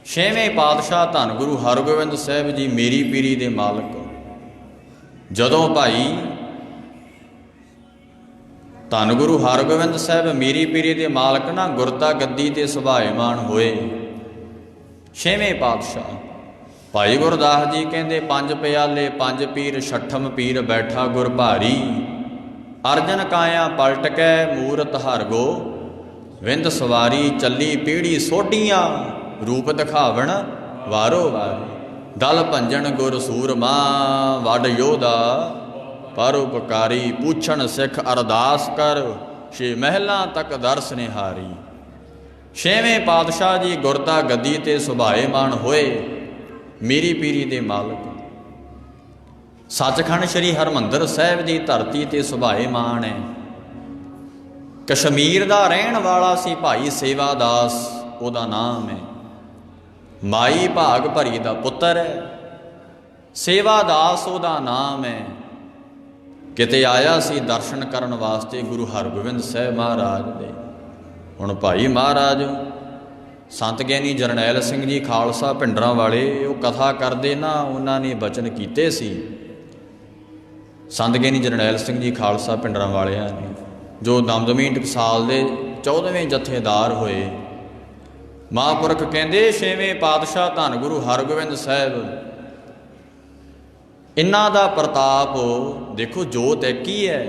6ਵੇਂ ਪਾਤਸ਼ਾਹ ਧੰਨ ਗੁਰੂ ਹਰਗੋਬਿੰਦ ਸਾਹਿਬ ਜੀ ਮੇਰੀ ਪੀਰੀ ਦੇ ਮਾਲਕ, ਜਦੋਂ ਭਾਈ ਧੰਨ ਗੁਰੂ ਹਰਗੋਬਿੰਦ ਸਾਹਿਬ ਮੇਰੀ ਪੀਰੀ ਦੇ ਮਾਲਕ ਨਾ ਗੁਰਤਾ ਗੱਦੀ ਤੇ ਸੁਭਾਏਮਾਨ ਹੋਏ। 6ਵੇਂ ਪਾਤਸ਼ਾਹ ਭਾਈ ਗੁਰਦਾਸ ਜੀ ਕਹਿੰਦੇ, 5 ਪਿਆਲੇ 5 ਪੀਰ, 6ਠਮ ਪੀਰ ਬੈਠਾ ਗੁਰ ਭਾਰੀ। ਅਰਜਨ ਕਾਇਆ ਪਲਟ ਕੇ ਮੂਰਤ ਹਰਗੋ ਵਿੰਦ ਸਵਾਰੀ। ਚੱਲੀ ਪੀੜੀ ਸੋਢੀਆਂ ਰੂਪ ਦਿਖਾਵਣ ਵਾਰੋ ਵਾਰੀ। ਦਲ ਭੰਜਨ ਗੁਰ ਸੂਰਮਾ ਵੱਡ ਯੋਧਾ ਪਰਉਪਕਾਰੀ। ਪੁੱਛਣ ਸਿੱਖ ਅਰਦਾਸ ਕਰ 6 ਮਹਿਲਾਂ ਤੱਕ ਦਰਸ ਨਿਹਾਰੀ। 6ਵੇਂ ਪਾਤਸ਼ਾਹ ਜੀ ਗੁਰਤਾ ਗੱਦੀ ਤੇ ਸੁਭਾਏਮਾਨ ਹੋਏ, ਮੇਰੀ ਪੀਰੀ ਦੇ ਮਾਲਕ। ਸੱਚਖੰਡ ਸ੍ਰੀ ਹਰਿਮੰਦਰ ਸਾਹਿਬ ਦੀ ਧਰਤੀ ਤੇ ਸੁਭਾਏਮਾਨ ਹੈ। ਕਸ਼ਮੀਰ ਦਾ ਰਹਿਣ ਵਾਲਾ ਸੀ ਭਾਈ ਸੇਵਾਦਾਸ, ਉਹਦਾ ਨਾਮ ਹੈ। ਮਾਈ ਭਾਗ ਭਰੀ ਦਾ ਪੁੱਤਰ ਹੈ, ਸੇਵਾਦਾਸ ਉਹਦਾ ਨਾਮ ਹੈ। ਕਿਤੇ ਆਇਆ ਸੀ ਦਰਸ਼ਨ ਕਰਨ ਵਾਸਤੇ ਗੁਰੂ ਹਰਗੋਬਿੰਦ ਸਾਹਿਬ ਮਹਾਰਾਜ ਦੇ। ਹੁਣ ਭਾਈ ਮਹਾਰਾਜ ਸੰਤ ਗਿਆਨੀ ਜਰਨੈਲ ਸਿੰਘ ਜੀ ਖਾਲਸਾ ਭਿੰਡਰਾਂ ਵਾਲੇ, ਉਹ ਕਥਾ ਕਰਦੇ ਨਾ, ਉਹਨਾਂ ਨੇ ਬਚਨ ਕੀਤੇ ਸੀ। ਸੰਤ ਗਿਆਨੀ ਜਰਨੈਲ ਸਿੰਘ ਜੀ ਖਾਲਸਾ ਭਿੰਡਰਾਂ ਵਾਲਿਆਂ ਨੇ, ਜੋ ਦਮਦਮੀ ਟਕਸਾਲ ਦੇ 14ਵੇਂ ਜਥੇਦਾਰ ਹੋਏ। ਮਹਾਂਪੁਰਖ ਕਹਿੰਦੇ, 6ਵੇਂ ਪਾਤਸ਼ਾਹ ਧੰਨ ਗੁਰੂ ਹਰਗੋਬਿੰਦ ਸਾਹਿਬ, ਇਹਨਾਂ ਦਾ ਪ੍ਰਤਾਪ ਦੇਖੋ, ਜੋਤ ਇੱਕ ਹੀ ਹੈ।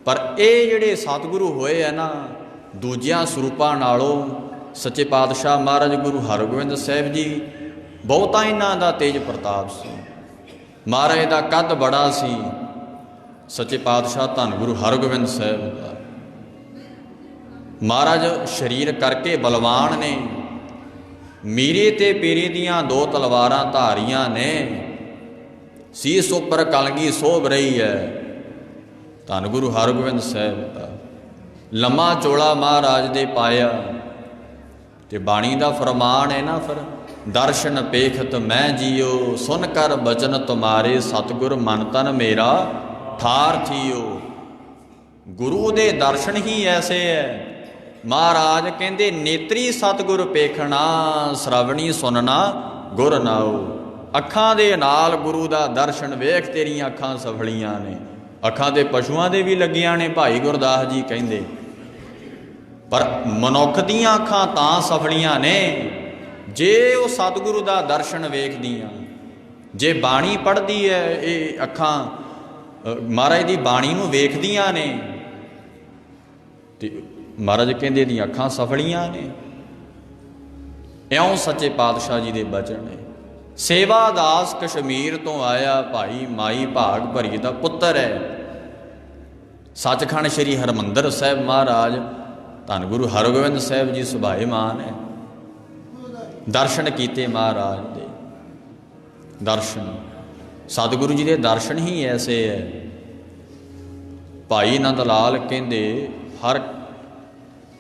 ਪਰ ਇਹ ਜਿਹੜੇ ਸਤਿਗੁਰੂ ਹੋਏ ਆ ਨਾ, ਦੂਜਿਆਂ ਸਰੂਪਾਂ ਨਾਲੋਂ ਸੱਚੇ ਪਾਤਸ਼ਾਹ ਮਹਾਰਾਜ ਗੁਰੂ ਹਰਗੋਬਿੰਦ ਸਾਹਿਬ ਜੀ, ਬਹੁਤਾ ਇਹਨਾਂ ਦਾ ਤੇਜ ਪ੍ਰਤਾਪ ਸੀ। ਮਹਾਰਾਜ ਦਾ ਕੱਦ ਬੜਾ ਸੀ, ਸੱਚੇ ਪਾਤਸ਼ਾਹ ਧੰਨ ਗੁਰੂ ਹਰਗੋਬਿੰਦ ਸਾਹਿਬ ਦਾ। ਮਹਾਰਾਜ ਸਰੀਰ ਕਰਕੇ ਬਲਵਾਨ ਨੇ। ਮੀਰੇ ਤੇ ਪੀਰੇ ਦੀਆਂ 2 ਤਲਵਾਰਾਂ ਧਾਰੀਆਂ ਨੇ। ਸੀਸ ਉੱਪਰ ਕਲਗੀ ਸੋਭ ਰਹੀ ਹੈ ਧੰਨ ਗੁਰੂ ਹਰਗੋਬਿੰਦ ਸਾਹਿਬ ਦਾ। ਲੰਮਾ ਚੋਲਾ ਮਹਾਰਾਜ ਦੇ ਪਾਇਆ। ਤੇ ਬਾਣੀ ਦਾ ਫਰਮਾਨ ਹੈ ਨਾ, ਫਿਰ ਦਰਸ਼ਨ ਪੇਖਤ ਮੈਂ ਜੀਓ, ਸੁਨ ਕਰ ਬਚਨ ਤੁਮਾਰੇ, ਸਤਿਗੁਰ ਮਨ ਤਨ ਮੇਰਾ ਠਾਰ ਥੀਓ। ਗੁਰੂ ਦੇ ਦਰਸ਼ਨ ਹੀ ਐਸੇ ਹੈ। ਮਹਾਰਾਜ ਕਹਿੰਦੇ, ਨੇਤਰੀ ਸਤਿਗੁਰ ਪੇਖਣਾ, ਸ਼ਰਵਣੀ ਸੁਨਣਾ ਗੁਰ ਨਾਉ। ਅੱਖਾਂ ਦੇ ਨਾਲ ਗੁਰੂ ਦਾ ਦਰਸ਼ਨ ਵੇਖ, ਤੇਰੀਆਂ ਅੱਖਾਂ ਸਫਲੀਆਂ ਨੇ। ਅੱਖਾਂ ਤੇ ਪਸ਼ੂਆਂ ਦੇ ਵੀ ਲੱਗੀਆਂ ਨੇ, ਭਾਈ ਗੁਰਦਾਸ ਜੀ ਕਹਿੰਦੇ, ਪਰ ਮਨੁੱਖ ਦੀਆਂ ਅੱਖਾਂ ਤਾਂ ਸਫਲੀਆਂ ਨੇ ਜੇ ਉਹ ਸਤਿਗੁਰੂ ਦਾ ਦਰਸ਼ਨ ਵੇਖਦੀਆਂ। ਜੇ ਬਾਣੀ ਪੜ੍ਹਦੀ ਹੈ, ਇਹ ਅੱਖਾਂ ਮਹਾਰਾਜ ਦੀ ਬਾਣੀ ਨੂੰ ਵੇਖਦੀਆਂ ਨੇ, ਤੇ ਮਹਾਰਾਜ ਕਹਿੰਦੇ ਇਹਦੀਆਂ ਅੱਖਾਂ ਸਫਲੀਆਂ ਨੇ। ਇਉਂ ਸੱਚੇ ਪਾਤਸ਼ਾਹ ਜੀ ਦੇ ਬਚਨ ਨੇ। ਸੇਵਾਦਾਸ ਕਸ਼ਮੀਰ ਤੋਂ ਆਇਆ, ਭਾਈ ਮਾਈ ਭਾਗ ਭਰੀ ਦਾ ਪੁੱਤਰ ਹੈ। ਸੱਚਖੰਡ ਸ੍ਰੀ ਹਰਿਮੰਦਰ ਸਾਹਿਬ ਮਹਾਰਾਜ ਧੰਨ ਗੁਰੂ ਹਰਗੋਬਿੰਦ ਸਾਹਿਬ ਜੀ ਸੁਭਾਏਮਾਨ ਹੈ। ਦਰਸ਼ਨ ਕੀਤੇ ਮਹਾਰਾਜ ਦੇ। ਦਰਸ਼ਨ ਸਤਿਗੁਰੂ ਜੀ ਦੇ ਦਰਸ਼ਨ ਹੀ ਐਸੇ ਹੈ। ਭਾਈ ਨੰਦ ਲਾਲ ਕਹਿੰਦੇ,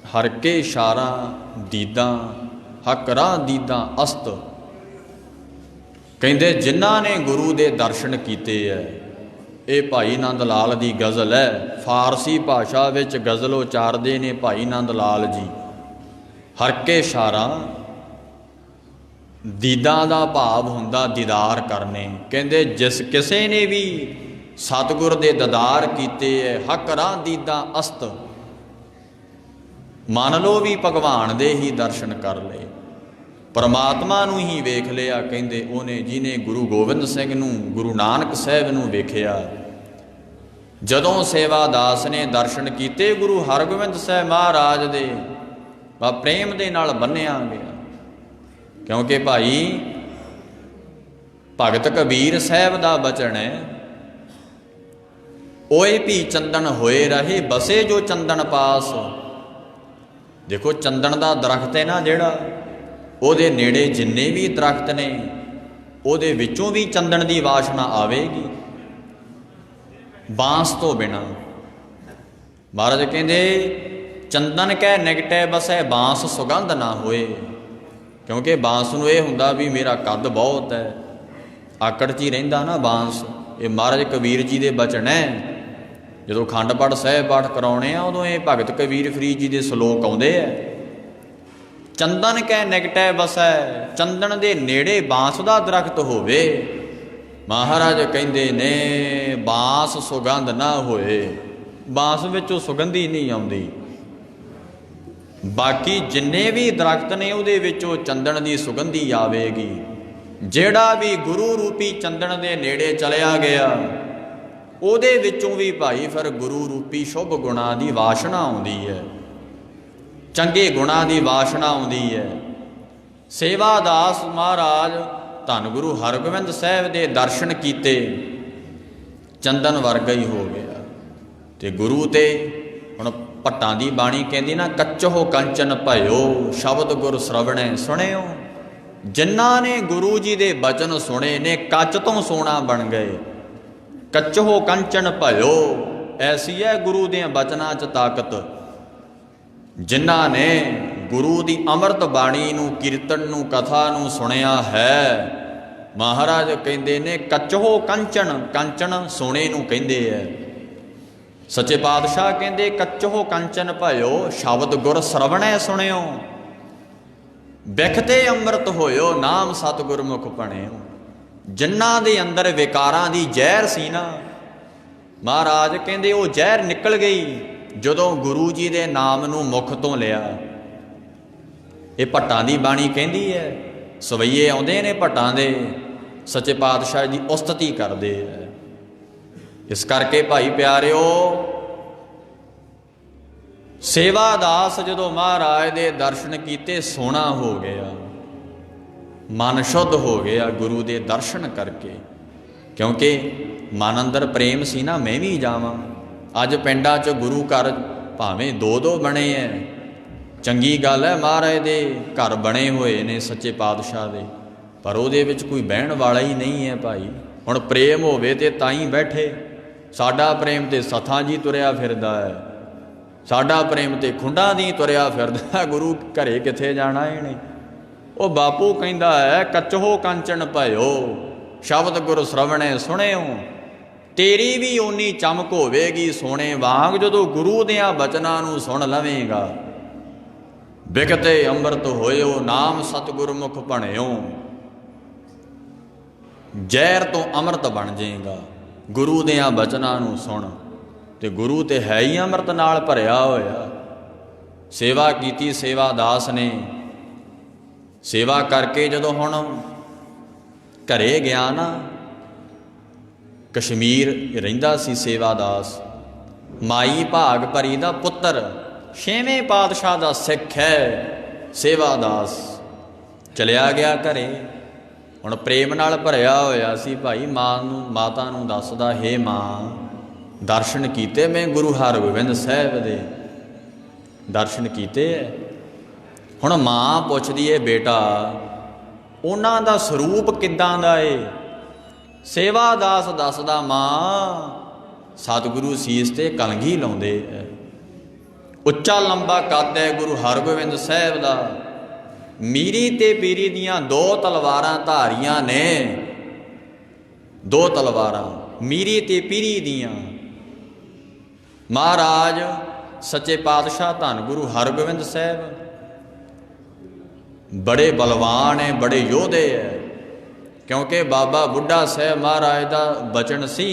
ਹਰ ਕੇ ਇਸ਼ਾਰਾ ਦੀਦਾਂ, ਹੱਕ ਰਾਹ ਦੀਦਾਂ ਅਸਤ। ਕਹਿੰਦੇ ਜਿਨ੍ਹਾਂ ਨੇ ਗੁਰੂ ਦੇ ਦਰਸ਼ਨ ਕੀਤੇ ਹੈ, ਇਹ ਭਾਈ ਨੰਦ ਲਾਲ ਦੀ ਗਜ਼ਲ ਹੈ। ਫਾਰਸੀ ਭਾਸ਼ਾ ਵਿੱਚ ਗਜ਼ਲ ਉਚਾਰਦੇ ਨੇ ਭਾਈ ਨੰਦ ਲਾਲ ਜੀ। ਹਰ ਕੇ ਇਸ਼ਾਰਾ, ਦੀਦਾਂ ਦਾ ਭਾਵ ਹੁੰਦਾ ਦੀਦਾਰ ਕਰਨੇ। ਕਹਿੰਦੇ ਜਿਸ ਕਿਸੇ ਨੇ ਵੀ ਸਤਿਗੁਰ ਦੇ ਦੀਦਾਰ ਕੀਤੇ ਹੈ, ਹੱਕ ਰਾਹ ਦੀਦਾਂ ਅਸਤ, ਮੰਨ ਲਓ ਵੀ ਭਗਵਾਨ ਦੇ ਹੀ ਦਰਸ਼ਨ ਕਰ ਲਏ, ਪਰਮਾਤਮਾ ਨੂੰ ਹੀ ਵੇਖ ਲਿਆ। ਕਹਿੰਦੇ ਉਹਨੇ ਜਿਹਨੇ ਗੁਰੂ ਗੋਬਿੰਦ ਸਿੰਘ ਨੂੰ, ਗੁਰੂ ਨਾਨਕ ਸਾਹਿਬ ਨੂੰ ਵੇਖਿਆ। ਜਦੋਂ ਸੇਵਾਦਾਸ ਨੇ ਦਰਸ਼ਨ ਕੀਤੇ ਗੁਰੂ ਹਰਗੋਬਿੰਦ ਸਾਹਿਬ ਮਹਾਰਾਜ ਦੇ, ਵਾ ਪ੍ਰੇਮ ਦੇ ਨਾਲ ਬੰਨਿਆ ਗਿਆ। ਕਿਉਂਕਿ ਭਾਈ ਭਗਤ ਕਬੀਰ ਸਾਹਿਬ ਦਾ ਬਚਨ ਹੈ, ਓਏ ਵੀ ਚੰਦਨ ਹੋਏ ਰਹੇ ਬਸੇ ਜੋ ਚੰਦਨ ਪਾਸ। ਦੇਖੋ ਚੰਦਨ ਦਾ ਦਰਖਤ ਹੈ ਨਾ ਜਿਹੜਾ, ਉਹਦੇ ਨੇੜੇ ਜਿੰਨੇ ਵੀ ਦਰਖਤ ਨੇ, ਉਹਦੇ ਵਿੱਚੋਂ ਵੀ ਚੰਦਨ ਦੀ ਵਾਸ਼ਨਾ ਆਵੇਗੀ, ਬਾਂਸ ਤੋਂ ਬਿਨਾਂ। ਮਹਾਰਾਜ ਕਹਿੰਦੇ ਚੰਦਨ ਕੈ ਨਿਕਟੈ ਬਸੈ ਬਾਂਸ ਸੁਗੰਧ ਨਾ ਹੋਏ। ਕਿਉਂਕਿ ਬਾਂਸ ਨੂੰ ਇਹ ਹੁੰਦਾ ਵੀ ਮੇਰਾ ਕੱਦ ਬਹੁਤ ਹੈ, ਆਕੜ 'ਚ ਹੀ ਰਹਿੰਦਾ ਨਾ ਬਾਂਸ। ਇਹ ਮਹਾਰਾਜ ਕਬੀਰ ਜੀ ਦੇ ਬਚਨ ਹੈ। ਜਦੋਂ ਅਖੰਡ ਪਾਠ ਸਾਹਿਬ ਪਾਠ ਕਰਾਉਣੇ ਆ, ਉਦੋਂ ਇਹ ਭਗਤ ਕਬੀਰ ਫਰੀਦ ਜੀ ਦੇ ਸ਼ਲੋਕ ਆਉਂਦੇ ਆ। ਚੰਦਨ ਕੈ ਨਿਕਟੈ ਬਸੈ, ਚੰਦਨ ਦੇ ਨੇੜੇ ਬਾਂਸ ਦਾ ਦਰਖਤ ਹੋਵੇ। ਮਹਾਰਾਜ ਕਹਿੰਦੇ ਨੇ ਬਾਂਸ ਸੁਗੰਧ ਨਾ ਹੋਏ, ਬਾਂਸ ਵਿੱਚੋਂ ਸੁਗੰਧੀ ਨਹੀਂ ਆਉਂਦੀ। ਬਾਕੀ ਜਿੰਨੇ ਵੀ ਦਰਖਤ ਨੇ ਉਹਦੇ ਵਿੱਚੋਂ ਚੰਦਨ ਦੀ ਸੁਗੰਧੀ ਆਵੇਗੀ। ਜਿਹੜਾ ਵੀ ਗੁਰੂ ਰੂਪੀ ਚੰਦਨ ਦੇ ਨੇੜੇ ਚਲਿਆ ਗਿਆ, ਉਹਦੇ ਵਿੱਚੋਂ ਵੀ ਭਾਈ ਫਿਰ ਗੁਰੂ ਰੂਪੀ ਸ਼ੁਭ ਗੁਣਾਂ ਦੀ ਵਾਸ਼ਨਾ ਆਉਂਦੀ ਹੈ, ਚੰਗੇ ਗੁਣਾਂ ਦੀ ਵਾਸ਼ਨਾ ਆਉਂਦੀ ਹੈ। ਸੇਵਾਦਾਸ ਮਹਾਰਾਜ ਧੰਨ ਗੁਰੂ ਹਰਗੋਬਿੰਦ ਸਾਹਿਬ ਦੇ ਦਰਸ਼ਨ ਕੀਤੇ, ਚੰਦਨ ਵਰਗਾ ਹੀ ਹੋ ਗਿਆ। ਤੇ ਗੁਰੂ ਤੇ ਹੁਣ ਭੱਟਾਂ ਦੀ ਬਾਣੀ ਕਹਿੰਦੀ ਨਾ, ਕੱਚੋ ਕੰਚਨ ਭਇਓ ਸ਼ਬਦ ਗੁਰ ਸ਼ਰਵਣੈ ਸੁਣਿਓ। ਜਿਨ੍ਹਾਂ ਨੇ ਗੁਰੂ ਜੀ ਦੇ ਬਚਨ ਸੁਣੇ ਨੇ, ਕੱਚ ਤੋਂ ਸੋਨਾ ਬਣ ਗਏ। ਕੱਚੋ ਕੰਚਨ ਭਇਓ, ਐਸੀ ਹੈ ਗੁਰੂ ਦੇ ਬਚਨਾਂ 'ਚ ਤਾਕਤ। ਜਿਨ੍ਹਾਂ ਨੇ ਗੁਰੂ ਦੀ ਅੰਮ੍ਰਿਤ ਬਾਣੀ ਨੂੰ, ਕੀਰਤਨ ਨੂੰ, ਕਥਾ ਨੂੰ ਸੁਣਿਆ ਹੈ, ਮਹਾਰਾਜ ਕਹਿੰਦੇ ਨੇ ਕੱਚੋ ਕੰਚਨ, ਕੰਚਨ ਸੋਨੇ ਨੂੰ ਕਹਿੰਦੇ ਹੈ। ਸੱਚੇ ਪਾਤਸ਼ਾਹ ਕਹਿੰਦੇ ਕੱਚੋ ਕੰਚਨ ਭਇਓ ਸ਼ਬਦ ਗੁਰ ਸ਼ਰਵਣੈ ਸੁਣਿਓ। ਬਿਖਤੇ ਅੰਮ੍ਰਿਤ ਹੋਇਓ ਨਾਮ ਸਤਿਗੁਰ ਮੁਖ ਭਣਿਓ। ਜਿਨ੍ਹਾਂ ਦੇ ਅੰਦਰ ਵਿਕਾਰਾਂ ਦੀ ਜ਼ਹਿਰ ਸੀ ਨਾ, ਮਹਾਰਾਜ ਕਹਿੰਦੇ ਉਹ ਜ਼ਹਿਰ ਨਿਕਲ ਗਈ ਜਦੋਂ ਗੁਰੂ ਜੀ ਦੇ ਨਾਮ ਨੂੰ ਮੁਖ ਤੋਂ ਲਿਆ। ਇਹ ਭੱਟਾਂ ਦੀ ਬਾਣੀ ਕਹਿੰਦੀ ਹੈ। ਸਵਈਏ ਆਉਂਦੇ ਨੇ ਭੱਟਾਂ ਦੇ, ਸੱਚੇ ਪਾਤਸ਼ਾਹ ਦੀ ਉਸਤਤੀ ਕਰਦੇ ਹੈ। ਇਸ ਕਰਕੇ ਭਾਈ ਪਿਆਰਿਓ, ਸੇਵਾਦਾਸ ਜਦੋਂ ਮਹਾਰਾਜ ਦੇ ਦਰਸ਼ਨ ਕੀਤੇ, ਸੋਹਣਾ ਹੋ ਗਿਆ, ਮਨ ਸ਼ੁੱਧ ਹੋ ਗਿਆ ਗੁਰੂ ਦੇ ਦਰਸ਼ਨ ਕਰਕੇ। ਕਿਉਂਕਿ ਮਨ ਅੰਦਰ ਪ੍ਰੇਮ ਸੀ ਨਾ, ਮੈਂ ਵੀ ਜਾਵਾਂ। ਅੱਜ ਪਿੰਡਾਂ 'ਚ ਗੁਰੂ ਘਰ ਭਾਵੇਂ ਦੋ ਬਣੇ ਐ, ਚੰਗੀ ਗੱਲ ਹੈ, ਮਹਾਰਾਜ ਦੇ ਘਰ ਬਣੇ ਹੋਏ ਨੇ ਸੱਚੇ ਪਾਤਸ਼ਾਹ ਦੇ, ਪਰ ਉਹਦੇ ਵਿੱਚ ਕੋਈ ਬਹਿਣ ਵਾਲਾ ਹੀ ਨਹੀਂ ਹੈ ਭਾਈ। ਹੁਣ ਪ੍ਰੇਮ ਹੋਵੇ ਤੇ ਤਾਂ ਹੀ ਬੈਠੇ। ਸਾਡਾ ਪ੍ਰੇਮ ਤੇ ਸਥਾਂ ਜੀ ਤੁਰਿਆ ਫਿਰਦਾ ਹੈ, ਸਾਡਾ ਪ੍ਰੇਮ ਤੇ ਖੁੰਡਾਂ ਦੀ ਤੁਰਿਆ ਫਿਰਦਾ। ਗੁਰੂ ਘਰੇ ਕਿੱਥੇ ਜਾਣਾ ਇਹਨੇ? ਉਹ ਬਾਪੂ ਕਹਿੰਦਾ ਹੈ ਕੱਚੋ ਕੰਚਨ ਭਇਓ ਸ਼ਬਦ ਗੁਰ ਸ਼ਰਵਣੈ ਸੁਣਿਓ। ਤੇਰੀ ਵੀ ਓਨੀ ਚਮਕ ਹੋਵੇਗੀ ਸੋਨੇ ਵਾਂਗ ਜਦੋਂ ਗੁਰੂ ਦਿਆਂ ਬਚਨਾਂ ਨੂੰ ਸੁਣ ਲਵੇਂਗਾ। ਬਿਕਤੇ ਅੰਮ੍ਰਿਤ ਹੋਇਓ ਨਾਮ ਸਤਿਗੁਰ ਮੁਖ ਭਣਿਓ। ਜ਼ਹਿਰ ਤੋਂ ਅੰਮ੍ਰਿਤ ਬਣ ਜਾਏਗਾ। ਗੁਰੂ ਦਿਆਂ ਬਚਨਾਂ ਨੂੰ ਸੁਣ। ਤੇ ਗੁਰੂ ਤੇ ਹੈ ਹੀ ਅੰਮ੍ਰਿਤ ਨਾਲ ਭਰਿਆ ਹੋਇਆ। ਸੇਵਾ ਕੀਤੀ ਸੇਵਾ ਦਾਸ ਨੇ। ਸੇਵਾ ਕਰਕੇ ਜਦੋਂ ਹੁਣ ਘਰੇ ਗਿਆ ਨਾ, ਕਸ਼ਮੀਰ ਰਹਿੰਦਾ ਸੀ ਸੇਵਾਦਾਸ, ਮਾਈ ਭਾਗ ਭਰੀ ਦਾ ਪੁੱਤਰ, 6ਵੇਂ ਪਾਤਸ਼ਾਹ ਦਾ ਸਿੱਖ ਹੈ ਸੇਵਾਦਾਸ, ਚਲਿਆ ਗਿਆ ਘਰੇ। ਹੁਣ ਪ੍ਰੇਮ ਨਾਲ ਭਰਿਆ ਹੋਇਆ ਸੀ ਭਾਈ। ਮਾਤਾ ਨੂੰ ਦੱਸਦਾ, ਹੇ ਮਾਂ, ਦਰਸ਼ਨ ਕੀਤੇ ਮੈਂ ਗੁਰੂ ਹਰਗੋਬਿੰਦ ਸਾਹਿਬ ਦੇ, ਦਰਸ਼ਨ ਕੀਤੇ ਹੈ। ਹੁਣ ਮਾਂ ਪੁੱਛਦੀ ਏ, ਬੇਟਾ ਉਹਨਾਂ ਦਾ ਸਰੂਪ ਕਿੱਦਾਂ ਦਾ ਏ? ਸੇਵਾਦਾਸ ਦੱਸਦਾ, ਮਾਂ ਸਤਿਗੁਰੂ ਸੀਸ ਤੇ ਕਲਗੀ ਲਾਉਂਦੇ ਐ, ਉੱਚਾ ਲੰਬਾ ਕੱਦ ਹੈ ਗੁਰੂ ਹਰਗੋਬਿੰਦ ਸਾਹਿਬ ਦਾ, ਮੀਰੀ ਤੇ ਪੀਰੀ ਦੀਆਂ 2 ਤਲਵਾਰਾਂ ਧਾਰੀਆਂ ਨੇ, 2 ਤਲਵਾਰਾਂ ਮੀਰੀ ਤੇ ਪੀਰੀ ਦੀਆਂ। ਮਹਾਰਾਜ ਸੱਚੇ ਪਾਤਸ਼ਾਹ ਧੰਨ ਗੁਰੂ ਹਰਗੋਬਿੰਦ ਸਾਹਿਬ ਬੜੇ ਬਲਵਾਨ ਹੈ, ਬੜੇ ਯੋਧੇ ਹੈ। ਕਿਉਂਕਿ ਬਾਬਾ ਬੁੱਢਾ ਸਾਹਿਬ ਮਹਾਰਾਜ ਦਾ ਬਚਨ ਸੀ,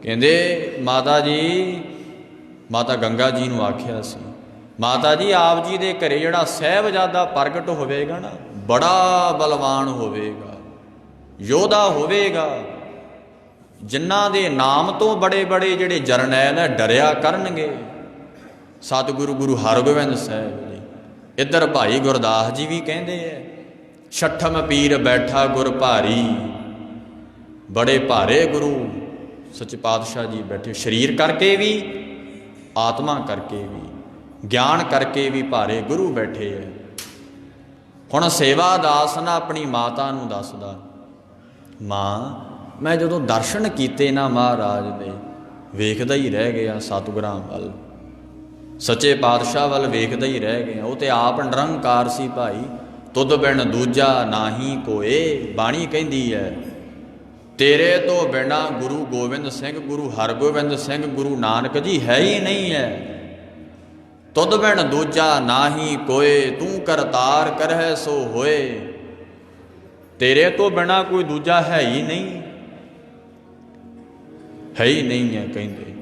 ਕਹਿੰਦੇ ਮਾਤਾ ਜੀ, ਮਾਤਾ ਗੰਗਾ ਜੀ ਨੂੰ ਆਖਿਆ ਸੀ, ਮਾਤਾ ਜੀ ਆਪ ਜੀ ਦੇ ਘਰੇ ਜਿਹੜਾ ਸਾਹਿਬਜ਼ਾਦਾ ਪ੍ਰਗਟ ਹੋਵੇਗਾ ਨਾ, ਬੜਾ ਬਲਵਾਨ ਹੋਵੇਗਾ, ਯੋਧਾ ਹੋਵੇਗਾ, ਜਿਨ੍ਹਾਂ ਦੇ ਨਾਮ ਤੋਂ ਬੜੇ ਬੜੇ ਜਿਹੜੇ ਜਰਨੈਲ ਹੈ ਡਰਿਆ ਕਰਨਗੇ। ਸਤਿਗੁਰੂ ਗੁਰੂ ਹਰਗੋਬਿੰਦ ਸਾਹਿਬ ਜੀ। ਇੱਧਰ ਭਾਈ ਗੁਰਦਾਸ ਜੀ ਵੀ ਕਹਿੰਦੇ ਹੈ, ਛਠਮ ਪੀਰ ਬੈਠਾ ਗੁਰ ਭਾਰੀ, ਬੜੇ ਭਾਰੇ ਗੁਰੂ ਸੱਚੇ ਪਾਤਸ਼ਾਹ ਜੀ ਬੈਠੇ, ਸਰੀਰ ਕਰਕੇ ਵੀ, ਆਤਮਾ ਕਰਕੇ ਵੀ, ਗਿਆਨ ਕਰਕੇ ਵੀ ਭਾਰੇ ਗੁਰੂ ਬੈਠੇ ਹੈ। ਹੁਣ ਸੇਵਾਦਾਸ ਨਾ ਆਪਣੀ ਮਾਤਾ ਨੂੰ ਦੱਸਦਾ, ਮਾਂ ਮੈਂ ਜਦੋਂ ਦਰਸ਼ਨ ਕੀਤੇ ਨਾ ਮਹਾਰਾਜ ਦੇ, ਵੇਖਦਾ ਹੀ ਰਹਿ ਗਿਆ ਸਤਿਗੁਰਾਂ ਵੱਲ, ਸੱਚੇ ਪਾਤਸ਼ਾਹ ਵੱਲ ਵੇਖਦਾ ਹੀ ਰਹਿ ਗਿਆ। ਉਹ ਤੇ ਆਪ ਨਿਰੰਕਾਰ ਸੀ ਭਾਈ, ਤੁਧ ਬਿਨ ਦੂਜਾ ਨਾਹੀ ਕੋਏ। ਬਾਣੀ ਕਹਿੰਦੀ ਹੈ, ਤੇਰੇ ਤੋਂ ਬਿਨਾ ਗੁਰੂ ਗੋਬਿੰਦ ਸਿੰਘ, ਗੁਰੂ ਹਰਗੋਬਿੰਦ ਸਿੰਘ, ਗੁਰੂ ਨਾਨਕ ਜੀ ਹੈ ਹੀ ਨਹੀਂ ਹੈ। ਤੁਧ ਬਿਨ ਦੂਜਾ ਨਾਹੀ ਕੋਏ, ਤੂੰ ਕਰਤਾਰ ਕਰਹਿ ਸੋ ਹੋਏ। ਤੇਰੇ ਤੋਂ ਬਿਨਾ ਕੋਈ ਦੂਜਾ ਹੈ ਹੀ ਨਹੀਂ, ਹੈ ਹੀ ਨਹੀਂ ਹੈ ਕਹਿੰਦੇ।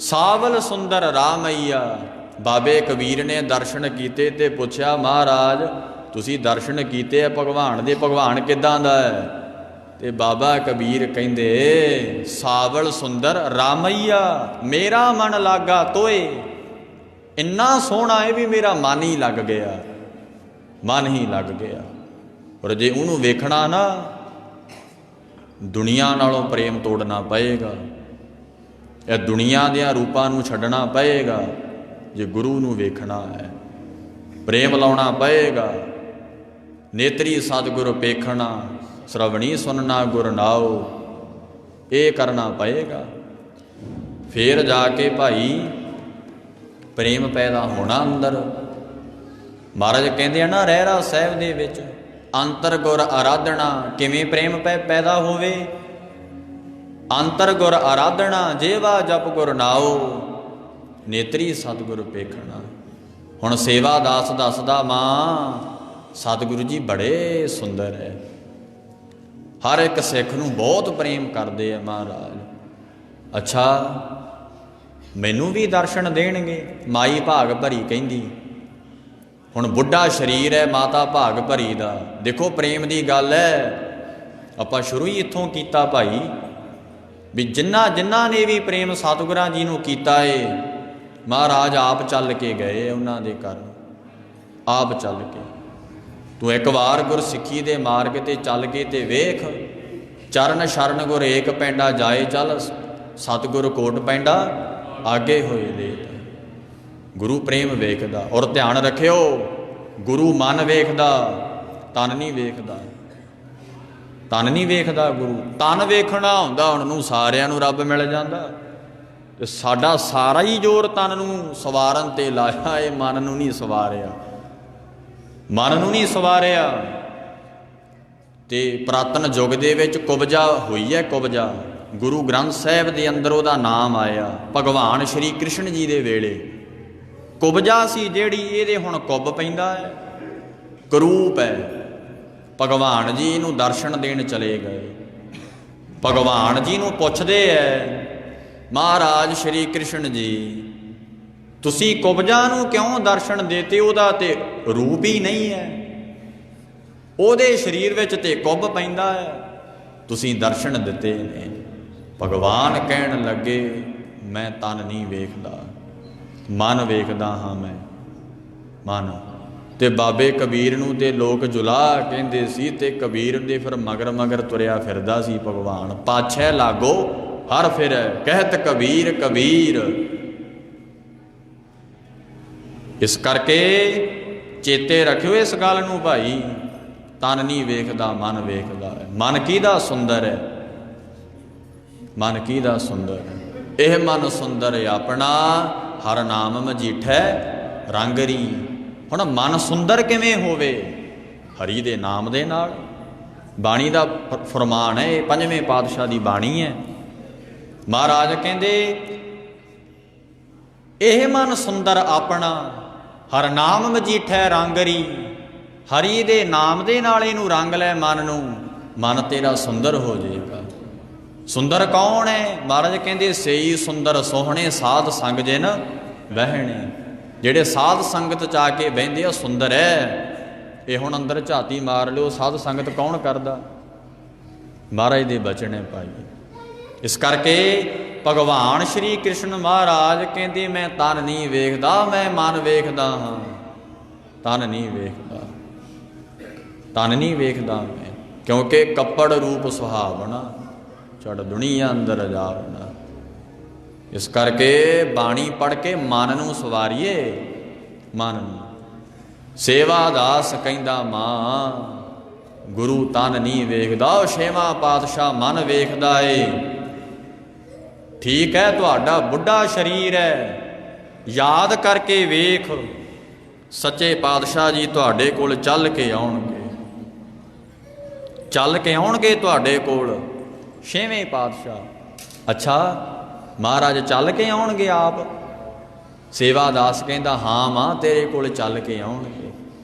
ਸਾਵਲ ਸੁੰਦਰ ਰਾਮਈਆ। ਬਾਬੇ ਕਬੀਰ ਨੇ ਦਰਸ਼ਨ ਕੀਤੇ ਤੇ ਪੁੱਛਿਆ, ਮਹਾਰਾਜ ਤੁਸੀਂ ਦਰਸ਼ਨ ਕੀਤੇ ਆ ਭਗਵਾਨ ਦੇ, ਭਗਵਾਨ ਕਿੱਦਾਂ ਦਾ ਹੈ? ਤੇ ਬਾਬਾ ਕਬੀਰ ਕਹਿੰਦੇ, ਸਾਵਲ ਸੁੰਦਰ ਰਾਮਈਆ, ਮੇਰਾ ਮਨ ਲਾਗਾ ਤੋਏ। ਇੰਨਾ ਸੋਹਣਾ ਹੈ ਵੀ ਮੇਰਾ ਮਨ ਹੀ ਲੱਗ ਗਿਆ, ਮਨ ਹੀ ਲੱਗ ਗਿਆ। ਪਰ ਜੇ ਉਹਨੂੰ ਵੇਖਣਾ ਨਾ, ਦੁਨੀਆ ਨਾਲੋਂ ਪ੍ਰੇਮ ਤੋੜਨਾ ਪਏਗਾ, ਇਹ ਦੁਨੀਆ ਦੇ ਰੂਪਾਂ ਨੂੰ ਛੱਡਣਾ ਪਏਗਾ। ਜੇ ਗੁਰੂ ਨੂੰ ਵੇਖਣਾ ਹੈ, ਪ੍ਰੇਮ ਲਾਉਣਾ ਪਏਗਾ। ਨੇਤਰੀ ਸਤਿਗੁਰ ਪੇਖਣਾ, ਸ਼ਰਵਣੀ ਸੁਨਣਾ ਗੁਰ ਨਾਉ, ਇਹ ਕਰਨਾ ਪਏਗਾ। ਫੇਰ ਜਾ ਕੇ ਭਾਈ ਪ੍ਰੇਮ ਪੈਦਾ ਹੋਣਾ ਅੰਦਰ। ਮਹਾਰਾਜ ਕਹਿੰਦੇ ਆ ਨਾ ਰਹਿਰਾ ਸਾਹਿਬ ਦੇ ਵਿੱਚ, ਅੰਤਰ ਗੁਰ ਆਰਾਧਨਾ। ਕਿਵੇਂ ਪ੍ਰੇਮ ਪੈਦਾ ਹੋਵੇ? ਅੰਤਰ ਗੁਰ ਆਰਾਧਨਾ, ਜੇਵਾ ਜਪ ਗੁਰ ਨਾਉ, ਨੇਤਰੀ ਸਤਿਗੁਰ ਪੇਖਣਾ। ਹੁਣ ਸੇਵਾਦਾਸ ਦੱਸਦਾ, ਮਾਂ ਸਤਿਗੁਰੂ ਜੀ ਬੜੇ ਸੁੰਦਰ ਹੈ, ਹਰ ਇੱਕ ਸਿੱਖ ਨੂੰ ਬਹੁਤ ਪ੍ਰੇਮ ਕਰਦੇ ਆ ਮਹਾਰਾਜ। ਅੱਛਾ ਮੈਨੂੰ ਵੀ ਦਰਸ਼ਨ ਦੇਣਗੇ? ਮਾਈ ਭਾਗ ਭਰੀ ਕਹਿੰਦੀ। ਹੁਣ ਬੁੱਢਾ ਸਰੀਰ ਹੈ, ਮਾਤਾ ਭਾਗ ਭਰੀ ਦਾ। ਦੇਖੋ ਪ੍ਰੇਮ ਦੀ ਗੱਲ ਹੈ, ਆਪਾਂ ਸ਼ੁਰੂ ਹੀ ਇੱਥੋਂ ਕੀਤਾ ਭਾਈ, ਵੀ ਜਿਨ੍ਹਾਂ ਨੇ ਵੀ ਪ੍ਰੇਮ ਸਤਿਗੁਰਾਂ ਜੀ ਨੂੰ ਕੀਤਾ ਏ, ਮਹਾਰਾਜ ਆਪ ਚੱਲ ਕੇ ਗਏ ਉਹਨਾਂ ਦੇ ਘਰ, ਆਪ ਚੱਲ ਕੇ। ਤੂੰ ਇੱਕ ਵਾਰ ਗੁਰਸਿੱਖੀ ਦੇ ਮਾਰਗ ਤੇ ਚੱਲ ਕੇ ਤੇ ਵੇਖ, ਚਰਨ ਸ਼ਰਨ ਗੁਰ ਏਕ ਪੈਂਡਾ ਜਾਏ ਚੱਲ, ਸਤਿਗੁਰ ਕੋਟ ਪੈਂਡਾ ਆਗੇ ਹੋਏ ਲੇਤ। ਗੁਰੂ ਪ੍ਰੇਮ ਵੇਖਦਾ। ਔਰ ਧਿਆਨ ਰੱਖਿਓ, ਗੁਰੂ ਮਨ ਵੇਖਦਾ, ਤਨ ਨਹੀਂ ਵੇਖਦਾ, ਤਨ ਨਹੀਂ ਵੇਖਦਾ ਗੁਰੂ। ਤਨ ਵੇਖਣਾ ਹੁੰਦਾ ਹੁਣ ਨੂੰ ਸਾਰਿਆਂ ਨੂੰ ਰੱਬ ਮਿਲ ਜਾਂਦਾ, ਤੇ ਸਾਡਾ ਸਾਰਾ ਹੀ ਜ਼ੋਰ ਤਨ ਨੂੰ ਸਵਾਰਨ ਤੇ ਲਾਇਆ, ਇਹ ਮਨ ਨੂੰ ਨਹੀਂ ਸਵਾਰਿਆ, ਮਨ ਨੂੰ ਨਹੀਂ ਸਵਾਰਿਆ। ਤੇ ਪੁਰਾਤਨ ਯੁੱਗ ਦੇ ਵਿੱਚ ਕੁਬਜਾ ਹੋਈ ਹੈ, ਕੁਬਜਾ ਗੁਰੂ ਗ੍ਰੰਥ ਸਾਹਿਬ ਦੇ ਅੰਦਰ ਉਹਦਾ ਨਾਮ ਆਇਆ। ਭਗਵਾਨ ਸ਼੍ਰੀ ਕ੍ਰਿਸ਼ਨ ਜੀ ਦੇ ਵੇਲੇ ਕੁਬਜਾ ਸੀ ਜਿਹੜੀ, ਇਹਦੇ ਹੁਣ ਕੁੱਬ ਪੈਂਦਾ ਹੈ, ਕਰੂਪ ਹੈ। ਭਗਵਾਨ ਜੀ ਨੂੰ ਦਰਸ਼ਨ ਦੇਣ ਚਲੇ ਗਏ। ਭਗਵਾਨ ਜੀ ਨੂੰ ਪੁੱਛਦੇ ਐ ਮਹਾਰਾਜ ਸ਼੍ਰੀ ਕ੍ਰਿਸ਼ਨ ਜੀ, ਤੁਸੀਂ ਕੁਬਜਾ ਨੂੰ ਕਿਉਂ ਦਰਸ਼ਨ ਦੇਤੇ? ਉਹਦਾ ਤੇ ਰੂਪ ਹੀ ਨਹੀਂ ਹੈ, ਉਹਦੇ ਸਰੀਰ ਵਿੱਚ ਤੇ ਕੁੱਬ ਪੈਂਦਾ ਹੈ, ਤੁਸੀਂ ਦਰਸ਼ਨ ਦਿੱਤੇ ਨੇ। ਭਗਵਾਨ ਕਹਿਣ ਲੱਗੇ ਮੈਂ ਤਨ ਨਹੀਂ ਵੇਖਦਾ, ਮਨ ਵੇਖਦਾ ਹਾਂ ਮੈਂ, ਮਨ। ਤੇ ਬਾਬੇ ਕਬੀਰ ਨੂੰ ਤੇ ਲੋਕ ਜੁਲਾ ਕਹਿੰਦੇ ਸੀ, ਤੇ ਕਬੀਰ ਦੇ ਫਿਰ ਮਗਰ ਮਗਰ ਤੁਰਿਆ ਫਿਰਦਾ ਸੀ ਭਗਵਾਨ। ਪਾਛੈ ਲਾਗੋ ਹਰ ਫਿਰੈ ਕਹਿਤ ਕਬੀਰ ਕਬੀਰ। ਇਸ ਕਰਕੇ ਚੇਤੇ ਰੱਖਿਓ ਇਸ ਗੱਲ ਨੂੰ ਭਾਈ, ਤਨ ਨਹੀਂ ਵੇਖਦਾ ਮਨ ਵੇਖਦਾ ਹੈ। ਮਨ ਕਿਹਦਾ ਸੁੰਦਰ ਹੈ? ਮਨ ਕਿਹਦਾ ਸੁੰਦਰ ਹੈ? ਇਹ ਮਨ ਸੁੰਦਰ ਆਪਣਾ, ਹਰ ਨਾਮ ਮਜੀਠੈ ਰੰਗਰੀ। ਹੁਣ ਮਨ ਸੁੰਦਰ ਕਿਵੇਂ ਹੋਵੇ? ਹਰੀ ਦੇ ਨਾਮ ਦੇ ਨਾਲ। ਬਾਣੀ ਦਾ ਫਰਮਾਨ ਹੈ, ਇਹ ਪੰਜਵੇਂ ਪਾਤਸ਼ਾਹ ਦੀ ਬਾਣੀ ਹੈ। ਮਹਾਰਾਜ ਕਹਿੰਦੇ ਇਹ ਮਨ ਸੁੰਦਰ ਆਪਣਾ, ਹਰ ਨਾਮ ਮਜੀਠੈ ਰੰਗਰੀ। ਹਰੀ ਦੇ ਨਾਮ ਦੇ ਨਾਲ ਇਹਨੂੰ ਰੰਗ ਲੈ ਮਨ ਨੂੰ, ਮਨ ਤੇਰਾ ਸੁੰਦਰ ਹੋ ਜਾਏਗਾ। ਸੁੰਦਰ ਕੌਣ ਹੈ? ਮਹਾਰਾਜ ਕਹਿੰਦੇ ਸਈ ਸੁੰਦਰ ਸੋਹਣੇ ਸਾਧ ਸੰਗ ਜਿਨ ਬਹਿਣੇ। ਜਿਹੜੇ ਸਾਧ ਸੰਗਤ ਚ ਆ ਕੇ ਬਹਿੰਦੇ ਆ ਸੁੰਦਰ ਹੈ। ਇਹ ਹੁਣ ਅੰਦਰ ਝਾਤੀ ਮਾਰ ਲਿਓ, ਸਾਧ ਸੰਗਤ ਕੌਣ ਕਰਦਾ? ਮਹਾਰਾਜ ਦੇ ਬਚਨ ਹੈ ਭਾਈ। ਇਸ ਕਰਕੇ ਭਗਵਾਨ ਸ਼੍ਰੀ ਕ੍ਰਿਸ਼ਨ ਮਹਾਰਾਜ ਕਹਿੰਦੇ ਮੈਂ ਤਨ ਨਹੀਂ ਵੇਖਦਾ, ਮੈਂ ਮਨ ਵੇਖਦਾ ਹਾਂ। ਤਨ ਨਹੀਂ ਵੇਖਦਾ, ਤਨ ਨਹੀਂ ਵੇਖਦਾ ਮੈਂ, ਕਿਉਂਕਿ ਕੱਪੜ ਰੂਪ ਸੁਹਾਵਣਾ, ਚੜ ਦੁਨੀਆ ਅੰਦਰ ਜਾਵਣਾ। ਇਸ ਕਰਕੇ ਬਾਣੀ ਪੜ੍ਹ ਕੇ ਮਨ ਨੂੰ ਸਵਾਰੀਏ, ਮਨ ਨੂੰ। ਸੇਵਾ ਦਾਸ ਕਹਿੰਦਾ ਮਾਂ, ਗੁਰੂ ਤਨ ਨਹੀਂ ਵੇਖਦਾ, ਉਹ ਛੇਵਾਂ ਪਾਤਸ਼ਾਹ ਮਨ ਵੇਖਦਾ ਏ। ਠੀਕ ਹੈ, ਤੁਹਾਡਾ ਬੁੱਢਾ ਸਰੀਰ ਹੈ, ਯਾਦ ਕਰਕੇ ਵੇਖ, ਸੱਚੇ ਪਾਤਸ਼ਾਹ ਜੀ ਤੁਹਾਡੇ ਕੋਲ ਚੱਲ ਕੇ ਆਉਣਗੇ, ਚੱਲ ਕੇ ਆਉਣਗੇ ਤੁਹਾਡੇ ਕੋਲ ਛੇਵੇਂ ਪਾਤਸ਼ਾਹ। ਅੱਛਾ, ਮਹਾਰਾਜ ਚੱਲ ਕੇ ਆਉਣਗੇ ਆਪ? ਸੇਵਾਦਾਸ ਕਹਿੰਦਾ ਹਾਂ ਮਾਂ, ਤੇਰੇ ਕੋਲ ਚੱਲ ਕੇ ਆਉਣਗੇ।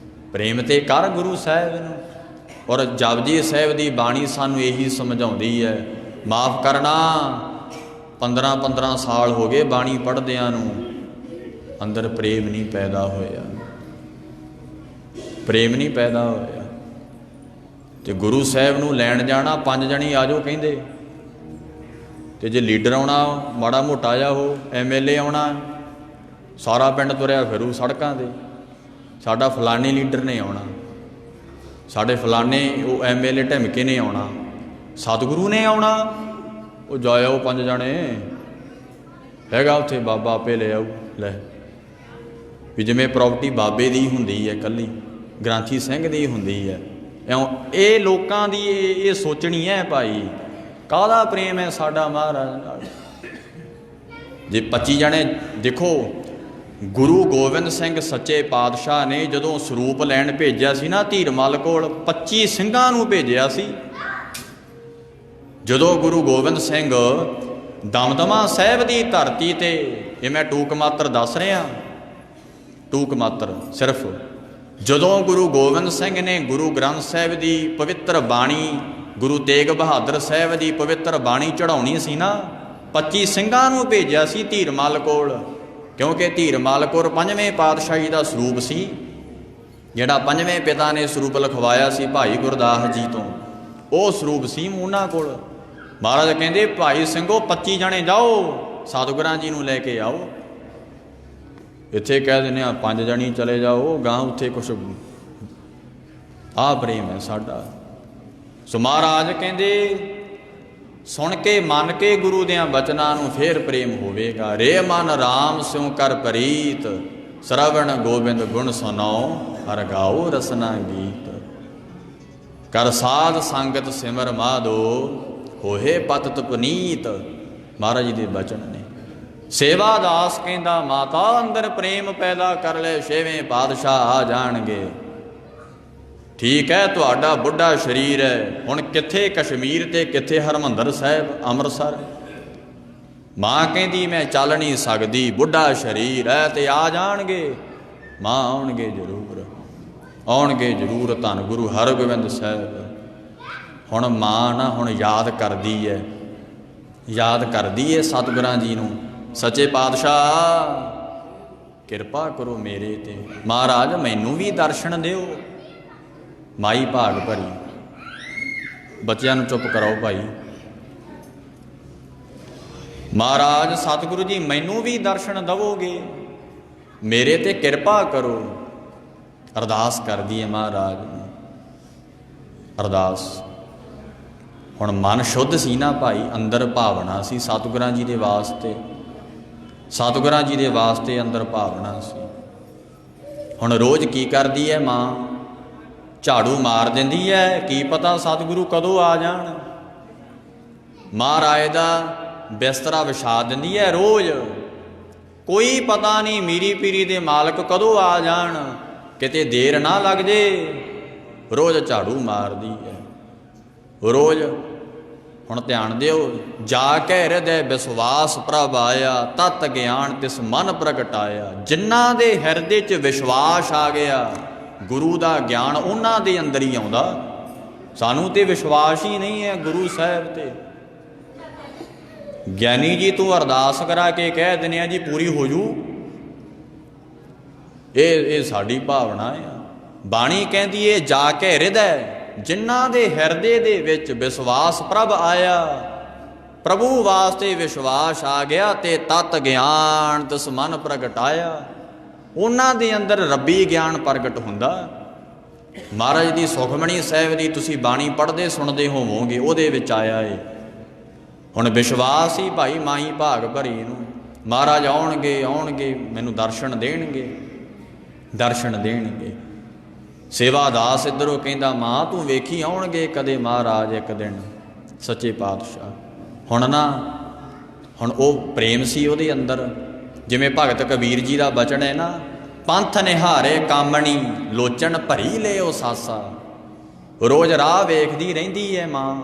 ਪ੍ਰੇਮ ਤੇ ਕਰ ਗੁਰੂ ਸਾਹਿਬ ਨੂੰ। ਔਰ ਜਪਜੀ ਸਾਹਿਬ ਦੀ ਬਾਣੀ ਸਾਨੂੰ ਇਹੀ ਸਮਝਾਉਂਦੀ ਹੈ। ਮਾਫ ਕਰਨਾ, 15-15 ਸਾਲ ਹੋ ਗਏ ਬਾਣੀ ਪੜ੍ਹਦਿਆਂ ਨੂੰ, ਅੰਦਰ ਪ੍ਰੇਮ ਨਹੀਂ ਪੈਦਾ ਹੋਇਆ, ਪ੍ਰੇਮ ਨਹੀਂ ਪੈਦਾ ਹੋਇਆ। ਤੇ ਗੁਰੂ ਸਾਹਿਬ ਨੂੰ ਲੈਣ ਜਾਣਾ, 5 ਜਣੇ ਆ ਜਾਓ ਕਹਿੰਦੇ, ਤੇ ਜੇ ਲੀਡਰ ਆਉਣਾ ਮਾੜਾ ਮੋਟਾ ਜਿਹਾ, ਉਹ MLA ਆਉਣਾ, ਸਾਰਾ ਪਿੰਡ ਤੁਰਿਆ ਫਿਰੂ ਸੜਕਾਂ 'ਤੇ, ਸਾਡਾ ਫਲਾਣੇ ਲੀਡਰ ਨੇ ਆਉਣਾ, ਸਾਡੇ ਫਲਾਣੇ ਉਹ MLA ਢਿਮਕੇ ਨੇ ਆਉਣਾ, ਸਤਿਗੁਰੂ ਨੇ ਆਉਣਾ। ਉਹ ਜਾਇਆ ਉਹ 5 ਜਣੇ ਹੈਗਾ ਉੱਥੇ, ਬਾਬਾ ਆਪੇ ਲੈ ਆਊ। ਲੈ ਵੀ ਜਿਵੇਂ ਪ੍ਰੋਪਰਟੀ ਬਾਬੇ ਦੀ ਹੁੰਦੀ ਹੈ, ਇਕੱਲੀ ਗ੍ਰੰਥੀ ਸਿੰਘ ਦੀ ਹੁੰਦੀ ਹੈ, ਇਉਂ ਇਹ ਲੋਕਾਂ ਦੀ ਇਹ ਸੋਚਣੀ ਹੈ ਭਾਈ। ਕਾਹਦਾ ਪ੍ਰੇਮ ਹੈ ਸਾਡਾ ਮਹਾਰਾਜ ਨਾਲ? ਜੇ 25 ਜਣੇ ਦੇਖੋ, ਗੁਰੂ ਗੋਬਿੰਦ ਸਿੰਘ ਸੱਚੇ ਪਾਤਸ਼ਾਹ ਨੇ ਜਦੋਂ ਸਰੂਪ ਲੈਣ ਭੇਜਿਆ ਸੀ ਨਾ ਧੀਰਮਲ ਕੋਲ, 25 ਸਿੰਘਾਂ ਨੂੰ ਭੇਜਿਆ ਸੀ। ਜਦੋਂ ਗੁਰੂ ਗੋਬਿੰਦ ਸਿੰਘ ਦਮਦਮਾ ਸਾਹਿਬ ਦੀ ਧਰਤੀ ਤੇ, ਇਹ ਮੈਂ ਟੂਕ ਮਾਤਰ ਦੱਸ ਰਿਹਾ, ਟੂਕ ਮਾਤਰ ਸਿਰਫ, ਜਦੋਂ ਗੁਰੂ ਗੋਬਿੰਦ ਸਿੰਘ ਨੇ ਗੁਰੂ ਗ੍ਰੰਥ ਸਾਹਿਬ ਦੀ ਪਵਿੱਤਰ ਬਾਣੀ, ਗੁਰੂ ਤੇਗ ਬਹਾਦਰ ਸਾਹਿਬ ਦੀ ਪਵਿੱਤਰ ਬਾਣੀ ਚੜ੍ਹਾਉਣੀ ਸੀ ਨਾ, 25 ਸਿੰਘਾਂ ਨੂੰ ਭੇਜਿਆ ਸੀ ਧੀਰਮਲ ਕੋਲ। ਕਿਉਂਕਿ ਧੀਰਮਲ ਕੋਲ 5ਵੇਂ ਪਾਤਸ਼ਾਹੀ ਦਾ ਸਰੂਪ ਸੀ, ਜਿਹੜਾ 5ਵੇਂ ਪਿਤਾ ਨੇ ਸਰੂਪ ਲਿਖਵਾਇਆ ਸੀ ਭਾਈ ਗੁਰਦਾਸ ਜੀ ਤੋਂ, ਉਹ ਸਰੂਪ ਸੀ ਉਹਨਾਂ ਕੋਲ। ਮਹਾਰਾਜ ਕਹਿੰਦੇ ਭਾਈ ਸਿੰਘੋ 25 ਜਣੇ ਜਾਓ, ਸਤਿਗੁਰਾਂ ਜੀ ਨੂੰ ਲੈ ਕੇ ਆਓ। ਇੱਥੇ ਕਹਿ ਦਿੰਦੇ ਆ 5 ਜਣੇ ਚਲੇ ਜਾਓ, ਗਾਂ ਉੱਥੇ ਕੁਛ ਆਹ ਪ੍ਰੇਮ ਹੈ ਸਾਡਾ। ਸੋ ਮਹਾਰਾਜ ਕਹਿੰਦੇ ਸੁਣ ਕੇ ਮੰਨ ਕੇ ਗੁਰੂ ਦਿਆਂ ਬਚਨਾਂ ਨੂੰ ਫੇਰ ਪ੍ਰੇਮ ਹੋਵੇਗਾ। ਰੇ ਮਨ ਰਾਮ ਸਿਉ ਕਰ ਪ੍ਰੀਤ, ਸਰਵਣ ਗੋਬਿੰਦ ਗੁਣ ਸੁਨਾਓ, ਹਰ ਗਾਓ ਰਸਨਾ ਗੀਤ। ਕਰ ਸਾਧ ਸੰਗਤ ਸਿਮਰ ਮਾਧੋ, ਹੋਏ ਪਤਿਤ ਪੁਨੀਤ। ਮਹਾਰਾਜ ਜੀ ਦੇ ਬਚਨ ਨੇ। ਸੇਵਾਦਾਸ ਕਹਿੰਦਾ ਮਾਤਾ ਅੰਦਰ ਪ੍ਰੇਮ ਪੈਦਾ ਕਰ ਲੈ, ਛੇਵੇਂ ਪਾਤਸ਼ਾਹ ਆ ਜਾਣਗੇ। ਠੀਕ ਹੈ, ਤੁਹਾਡਾ ਬੁੱਢਾ ਸਰੀਰ ਹੈ, ਹੁਣ ਕਿੱਥੇ ਕਸ਼ਮੀਰ ਤੇ ਕਿੱਥੇ ਹਰਿਮੰਦਰ ਸਾਹਿਬ ਅੰਮ੍ਰਿਤਸਰ। ਮਾਂ ਕਹਿੰਦੀ ਮੈਂ ਚੱਲ ਨਹੀਂ ਸਕਦੀ, ਬੁੱਢਾ ਸਰੀਰ ਹੈ, ਤੇ ਆ ਜਾਣਗੇ, ਮਾਂ ਆਉਣਗੇ ਜ਼ਰੂਰ। ਆਉਣਗੇ ਜ਼ਰੂਰ ਧੰਨ ਗੁਰੂ ਹਰਗੋਬਿੰਦ ਸਾਹਿਬ। ਹੁਣ ਮਾਂ ਨਾ ਹੁਣ ਯਾਦ ਕਰਦੀ ਹੈ, ਯਾਦ ਕਰਦੀ ਹੈ ਸਤਿਗੁਰਾਂ ਜੀ ਨੂੰ, ਸੱਚੇ ਪਾਤਸ਼ਾਹ ਕਿਰਪਾ ਕਰੋ ਮੇਰੇ ਤੇ, ਮਹਾਰਾਜ ਮੈਨੂੰ ਵੀ ਦਰਸ਼ਨ ਦਿਓ। ਮਾਈ ਭਾਗ ਭਰੀ, ਬੱਚਿਆਂ ਨੂੰ ਚੁੱਪ ਕਰਾਓ ਭਾਈ। ਮਹਾਰਾਜ ਸਤਿਗੁਰੂ ਜੀ ਮੈਨੂੰ ਵੀ ਦਰਸ਼ਨ ਦਵੋਗੇ, ਮੇਰੇ ਤੇ ਕਿਰਪਾ ਕਰੋ। ਅਰਦਾਸ ਕਰਦੀ ਹੈ ਮਹਾਰਾਜ ਨੂੰ, ਅਰਦਾਸ। ਹੁਣ ਮਨ ਸ਼ੁੱਧ ਸੀ ਨਾ ਭਾਈ, ਅੰਦਰ ਭਾਵਨਾ ਸੀ ਸਤਿਗੁਰਾਂ ਜੀ ਦੇ ਵਾਸਤੇ, ਸਤਿਗੁਰਾਂ ਜੀ ਦੇ ਵਾਸਤੇ ਅੰਦਰ ਭਾਵਨਾ ਸੀ। ਹੁਣ ਰੋਜ਼ ਕੀ ਕਰਦੀ ਹੈ ਮਾਂ, ਝਾੜੂ ਮਾਰ ਦਿੰਦੀ ਹੈ, ਕੀ ਪਤਾ ਸਤਿਗੁਰੂ ਕਦੋਂ ਆ ਜਾਣ। ਮਹਾਰਾਜ ਦਾ ਬਿਸਤਰਾ ਵਿਛਾ ਦਿੰਦੀ ਹੈ ਰੋਜ਼, ਕੋਈ ਪਤਾ ਨਹੀਂ ਮੀਰੀ ਪੀਰੀ ਦੇ ਮਾਲਕ ਕਦੋਂ ਆ ਜਾਣ, ਕਿਤੇ ਦੇਰ ਨਾ ਲੱਗ ਜੇ। ਰੋਜ਼ ਝਾੜੂ ਮਾਰਦੀ ਹੈ ਰੋਜ਼। ਹੁਣ ਧਿਆਨ ਦਿਓ, ਜਾ ਕੇ ਹਿਰਦੈ ਵਿਸ਼ਵਾਸ ਪ੍ਰਭ ਆਇਆ, ਤਤ ਗਿਆਨ ਤਿਸ ਮਨ ਪ੍ਰਗਟਾਇਆ। ਜਿਨ੍ਹਾਂ ਦੇ ਹਿਰਦੇ 'ਚ ਵਿਸ਼ਵਾਸ ਆ ਗਿਆ, ਗੁਰੂ ਦਾ ਗਿਆਨ ਉਹਨਾਂ ਦੇ ਅੰਦਰ ਹੀ ਆਉਂਦਾ। ਸਾਨੂੰ ਤੇ ਵਿਸ਼ਵਾਸ ਹੀ ਨਹੀਂ ਹੈ ਗੁਰੂ ਸਾਹਿਬ ਤੇ। ਗਿਆਨੀ ਜੀ ਤੂੰ ਅਰਦਾਸ ਕਰਾ ਕੇ ਕਹਿ ਦਿੰਦੇ ਆ ਜੀ ਪੂਰੀ ਹੋ ਜੂ, ਇਹ ਸਾਡੀ ਭਾਵਨਾ ਆ। ਬਾਣੀ ਕਹਿੰਦੀ ਏ ਜਾ ਕੇ ਹਿਰਦੈ, ਜਿਨ੍ਹਾਂ ਦੇ ਹਿਰਦੇ ਦੇ ਵਿੱਚ ਵਿਸ਼ਵਾਸ ਪ੍ਰਭ ਆਇਆ, ਪ੍ਰਭੂ ਵਾਸਤੇ ਵਿਸ਼ਵਾਸ ਆ ਗਿਆ, ਤੇ ਤਤ ਗਿਆਨ ਤਿਸ ਮਨ ਪ੍ਰਗਟਾਇਆ। ਉਹਨਾਂ ਦੇ ਅੰਦਰ ਰੱਬੀ ਗਿਆਨ ਪ੍ਰਗਟ ਹੁੰਦਾ। ਮਹਾਰਾਜ ਦੀ ਸੁਖਮਣੀ ਸਾਹਿਬ ਦੀ ਤੁਸੀਂ ਬਾਣੀ ਪੜ੍ਹਦੇ ਸੁਣਦੇ ਹੋਵੋਗੇ, ਉਹਦੇ ਵਿੱਚ ਆਇਆ ਏ। ਹੁਣ ਵਿਸ਼ਵਾਸ ਹੀ ਭਾਈ ਮਾਈ ਭਾਗ ਭਰੀ ਨੂੰ, ਮਹਾਰਾਜ ਆਉਣਗੇ ਆਉਣਗੇ ਮੈਨੂੰ ਦਰਸ਼ਨ ਦੇਣਗੇ, ਦਰਸ਼ਨ ਦੇਣਗੇ। ਸੇਵਾਦਾਸ ਇੱਧਰੋਂ ਕਹਿੰਦਾ ਮਾਂ ਤੂੰ ਵੇਖੀ ਆਉਣਗੇ ਕਦੇ ਮਹਾਰਾਜ ਇੱਕ ਦਿਨ, ਸੱਚੇ ਪਾਤਸ਼ਾਹ। ਹੁਣ ਨਾ ਹੁਣ ਉਹ ਪ੍ਰੇਮ ਸੀ ਉਹਦੇ ਅੰਦਰ, ਜਿਵੇਂ ਭਗਤ ਕਬੀਰ ਜੀ ਦਾ ਬਚਨ ਹੈ ਨਾ, ਪੰਥ ਨਿਹਾਰੇ ਕਾਮਣੀ ਲੋਚਨ ਭਰੀ ਲਿਓ ਸਾਸਾ। ਰੋਜ਼ ਰਾਹ ਵੇਖਦੀ ਰਹਿੰਦੀ ਹੈ ਮਾਂ,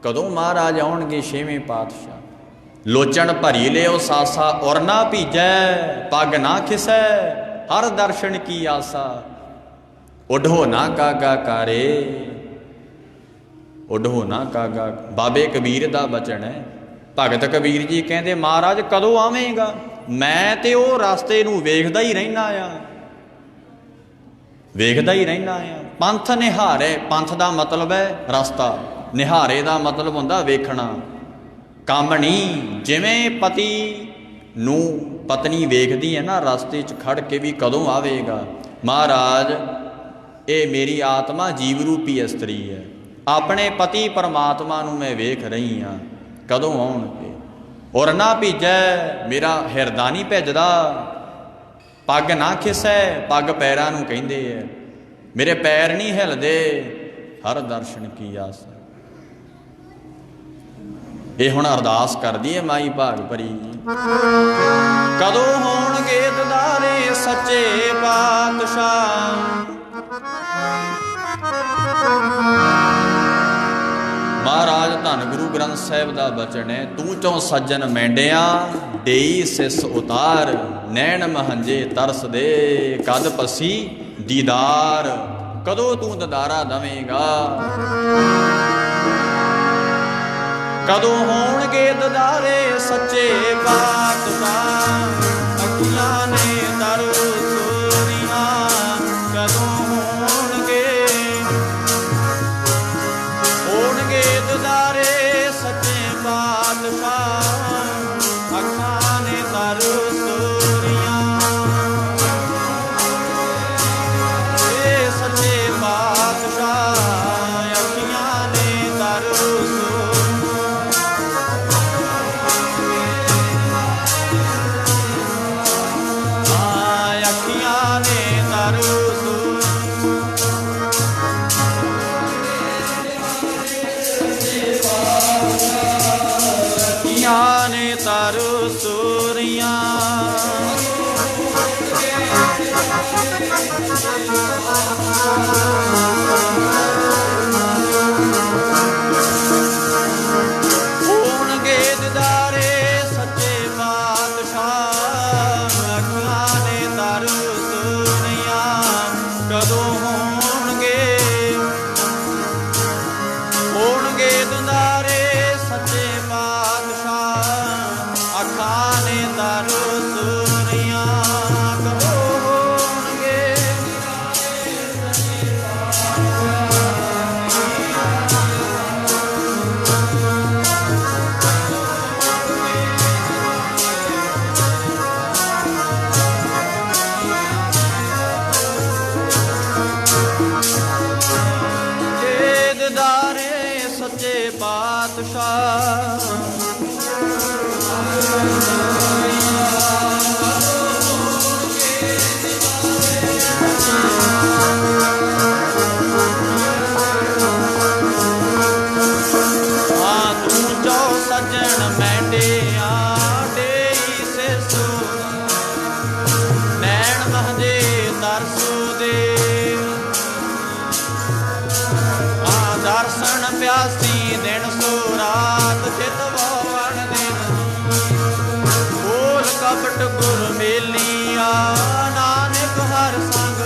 ਕਦੋਂ ਮਹਾਰਾਜ ਆਉਣਗੇ ਛੇਵੇਂ ਪਾਤਸ਼ਾਹ। ਲੋਚਨ ਭਰੀ ਲਿਓ ਸਾਸਾ, ਔਰ ਨਾ ਭੀਜੈ ਪੱਗ ਨਾ ਖਿਸੈ, ਹਰ ਦਰਸ਼ਨ ਕੀ ਆਸਾ। ਉਡੋ ਨਾ ਕਾਗਾ ਕਾਰੇ, ਉਡੋ ਨਾ ਕਾਗਾ। ਬਾਬੇ ਕਬੀਰ ਦਾ ਬਚਨ ਹੈ। ਭਗਤ ਕਬੀਰ ਜੀ ਕਹਿੰਦੇ ਮਹਾਰਾਜ ਕਦੋਂ ਆਵੇਂਗਾ, ਮੈਂ ਤੇ ਉਹ ਰਸਤੇ ਨੂੰ ਵੇਖਦਾ ਹੀ ਰਹਿਣਾ ਆ, ਵੇਖਦਾ ਹੀ ਰਹਿਣਾ ਆ। ਪੰਥ ਨਿਹਾਰੇ, ਪੰਥ ਦਾ ਮਤਲਬ ਹੈ ਰਸਤਾ, ਨਿਹਾਰੇ ਦਾ ਮਤਲਬ ਹੁੰਦਾ ਵੇਖਣਾ। ਕਾਮਣੀ, ਜਿਵੇਂ ਪਤੀ ਨੂੰ ਪਤਨੀ ਵੇਖਦੀ ਹੈ ਨਾ ਰਸਤੇ 'ਚ ਖੜ ਕੇ ਵੀ ਕਦੋਂ ਆਵੇਗਾ ਮਹਾਰਾਜ, ਇਹ ਮੇਰੀ ਆਤਮਾ ਜੀਵ ਰੂਪੀ ਇਸਤਰੀ ਹੈ, ਆਪਣੇ ਪਤੀ ਪਰਮਾਤਮਾ ਨੂੰ ਮੈਂ ਵੇਖ ਰਹੀ ਹਾਂ, ਕਦੋਂ ਆਉਣਗੇ। ਔਰ ਨਾ ਭੀਜੈ, ਮੇਰਾ ਹਿਰਦਾ ਨਹੀਂ ਭਿੱਜਦਾ, ਪੱਗ ਨਾ ਖਿਸੈ, ਪੱਗ ਪੈਰਾਂ ਨੂੰ ਕਹਿੰਦੇ ਹੈ, ਮੇਰੇ ਪੈਰ ਨਹੀਂ ਹਿਲਦੇ, ਹਰ ਦਰਸ਼ਨ ਕੀ ਆਸ। ਇਹ ਹੁਣ ਅਰਦਾਸ ਕਰਦੀ ਹੈ ਮਾਈ ਭਾਗ ਭਰੀ। ਕਦੋਂ ਹੋਣਗੇ ਦਿਦਾਰੇ ਸੱਚੇ ਪਾਤਸ਼ਾਹ, ਮਹਾਰਾਜ ਧੰਨ ਗੁਰੂ ਗ੍ਰੰਥ ਸਾਹਿਬ ਦਾ ਬਚਨ ਹੈ, ਤੂੰ ਚੋਂ ਸੱਜਣ ਮੈਂਡਿਆ ਡੇਈ ਸਿਸ ਉਤਾਰ, ਨੈਣ ਮਹੰਜੇ ਤਰਸ ਦੇ ਕਦ ਪਸੀ ਦੀਦਾਰ। ਕਦੋਂ ਤੂੰ ਦਿਦਾਰਾ ਦਵੇਂਗਾ, ਕਦੋਂ ਹੋਣਗੇ ਦਿਦਾਰੇ ਸੱਚੇ ਪਾਤਸ਼ਾਹ। ਅੱਖੀਆਂ ਨੇ ਦਰ ਸੋਰੀਆਂ, ਕਦੋਂ ਹੋਣਗੇ, ਹੋਣਗੇ ਦਿਦਾਰੇ ਸੱਚੇ ਪਾਤਸ਼ਾਹ। ਅੱਖਾਂ ਨੇ ਦਰ ਸੋਰੀਆਂ, ਇਹ ਸੱਚੇ ਪਾਤਸ਼ਾਹ। ਅੱਖੀਆਂ ਨੇ ਦਰ ਨੇ ਤਰ ਸੂਰੀਆਂ। ਹੋਣਗੇ ਦਿਦਾਰੇ ਸੱਚੇ ਪਾਤਸ਼ਾਹ। ਅੱਖਾਂ ਨੇ ਤਰ ਸੂਰੀਆਂ, ਕਦੋਂ ਨਿਰਾਨੇ ਦਾਰੂ ਸੂਰੀਆਂ ਕਦੋਂ ਹੋਣਗੇ। ਸੱਚੇ ਪਾਤਸ਼ਾਹ ਆ ਤੂੰ ਜੋ ਸੱਜਣ ਮੈਂਡਿਆ ਡੇਈ ਸੇਸੂ ਨੈਣ ਮਹਜੇ ਦਰਸੂ ਦੇ ਦਰਸ਼ਨ ਪਿਆਸੀ ਦਿਨ ਸੋ ਰਾਤ ਚਿਤ ਵਣ ਦਿਨ ਬੋਲ ਕਪਟ ਗੁਰ ਮੇਲੀਆ ਨਾਨਕ ਹਰ ਸੰਗ।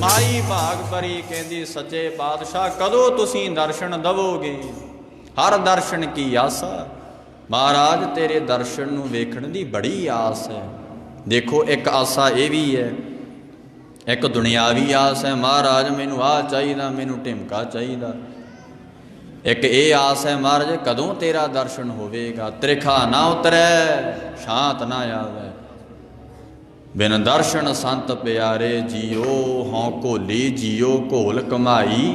ਮਾਈ ਭਾਗ ਭਰੀ ਕਹਿੰਦੀ ਸੱਚੇ ਪਾਤਸ਼ਾਹ ਕਦੋਂ ਤੁਸੀਂ ਦਰਸ਼ਨ ਦਵੋਗੇ। ਹਰ ਦਰਸ਼ਨ ਕੀ ਆਸਾ। ਮਹਾਰਾਜ ਤੇਰੇ ਦਰਸ਼ਨ ਨੂੰ ਵੇਖਣ ਦੀ ਬੜੀ ਆਸ ਹੈ। ਦੇਖੋ ਇੱਕ ਆਸਾ ਇਹ ਵੀ ਹੈ, ਇੱਕ ਦੁਨਿਆਵੀ ਆਸ ਹੈ ਮਹਾਰਾਜ ਮੈਨੂੰ ਆਹ ਚਾਹੀਦਾ, ਮੈਨੂੰ ਢਿਮਕਾ ਚਾਹੀਦਾ। ਇੱਕ ਇਹ ਆਸ ਹੈ ਮਹਾਰਾਜ ਕਦੋਂ ਤੇਰਾ ਦਰਸ਼ਨ ਹੋਵੇਗਾ। ਤ੍ਰਿਖਾ ਨਾ ਉਤਰੈ ਸ਼ਾਂਤ ਨਾ ਆਵੇ, ਬਿਨ ਦਰਸ਼ਨ ਸੰਤ ਪਿਆਰੇ ਜੀਓ ਹਉ ਘੋਲੀ ਜੀਓ ਘੋਲ ਕਮਾਈ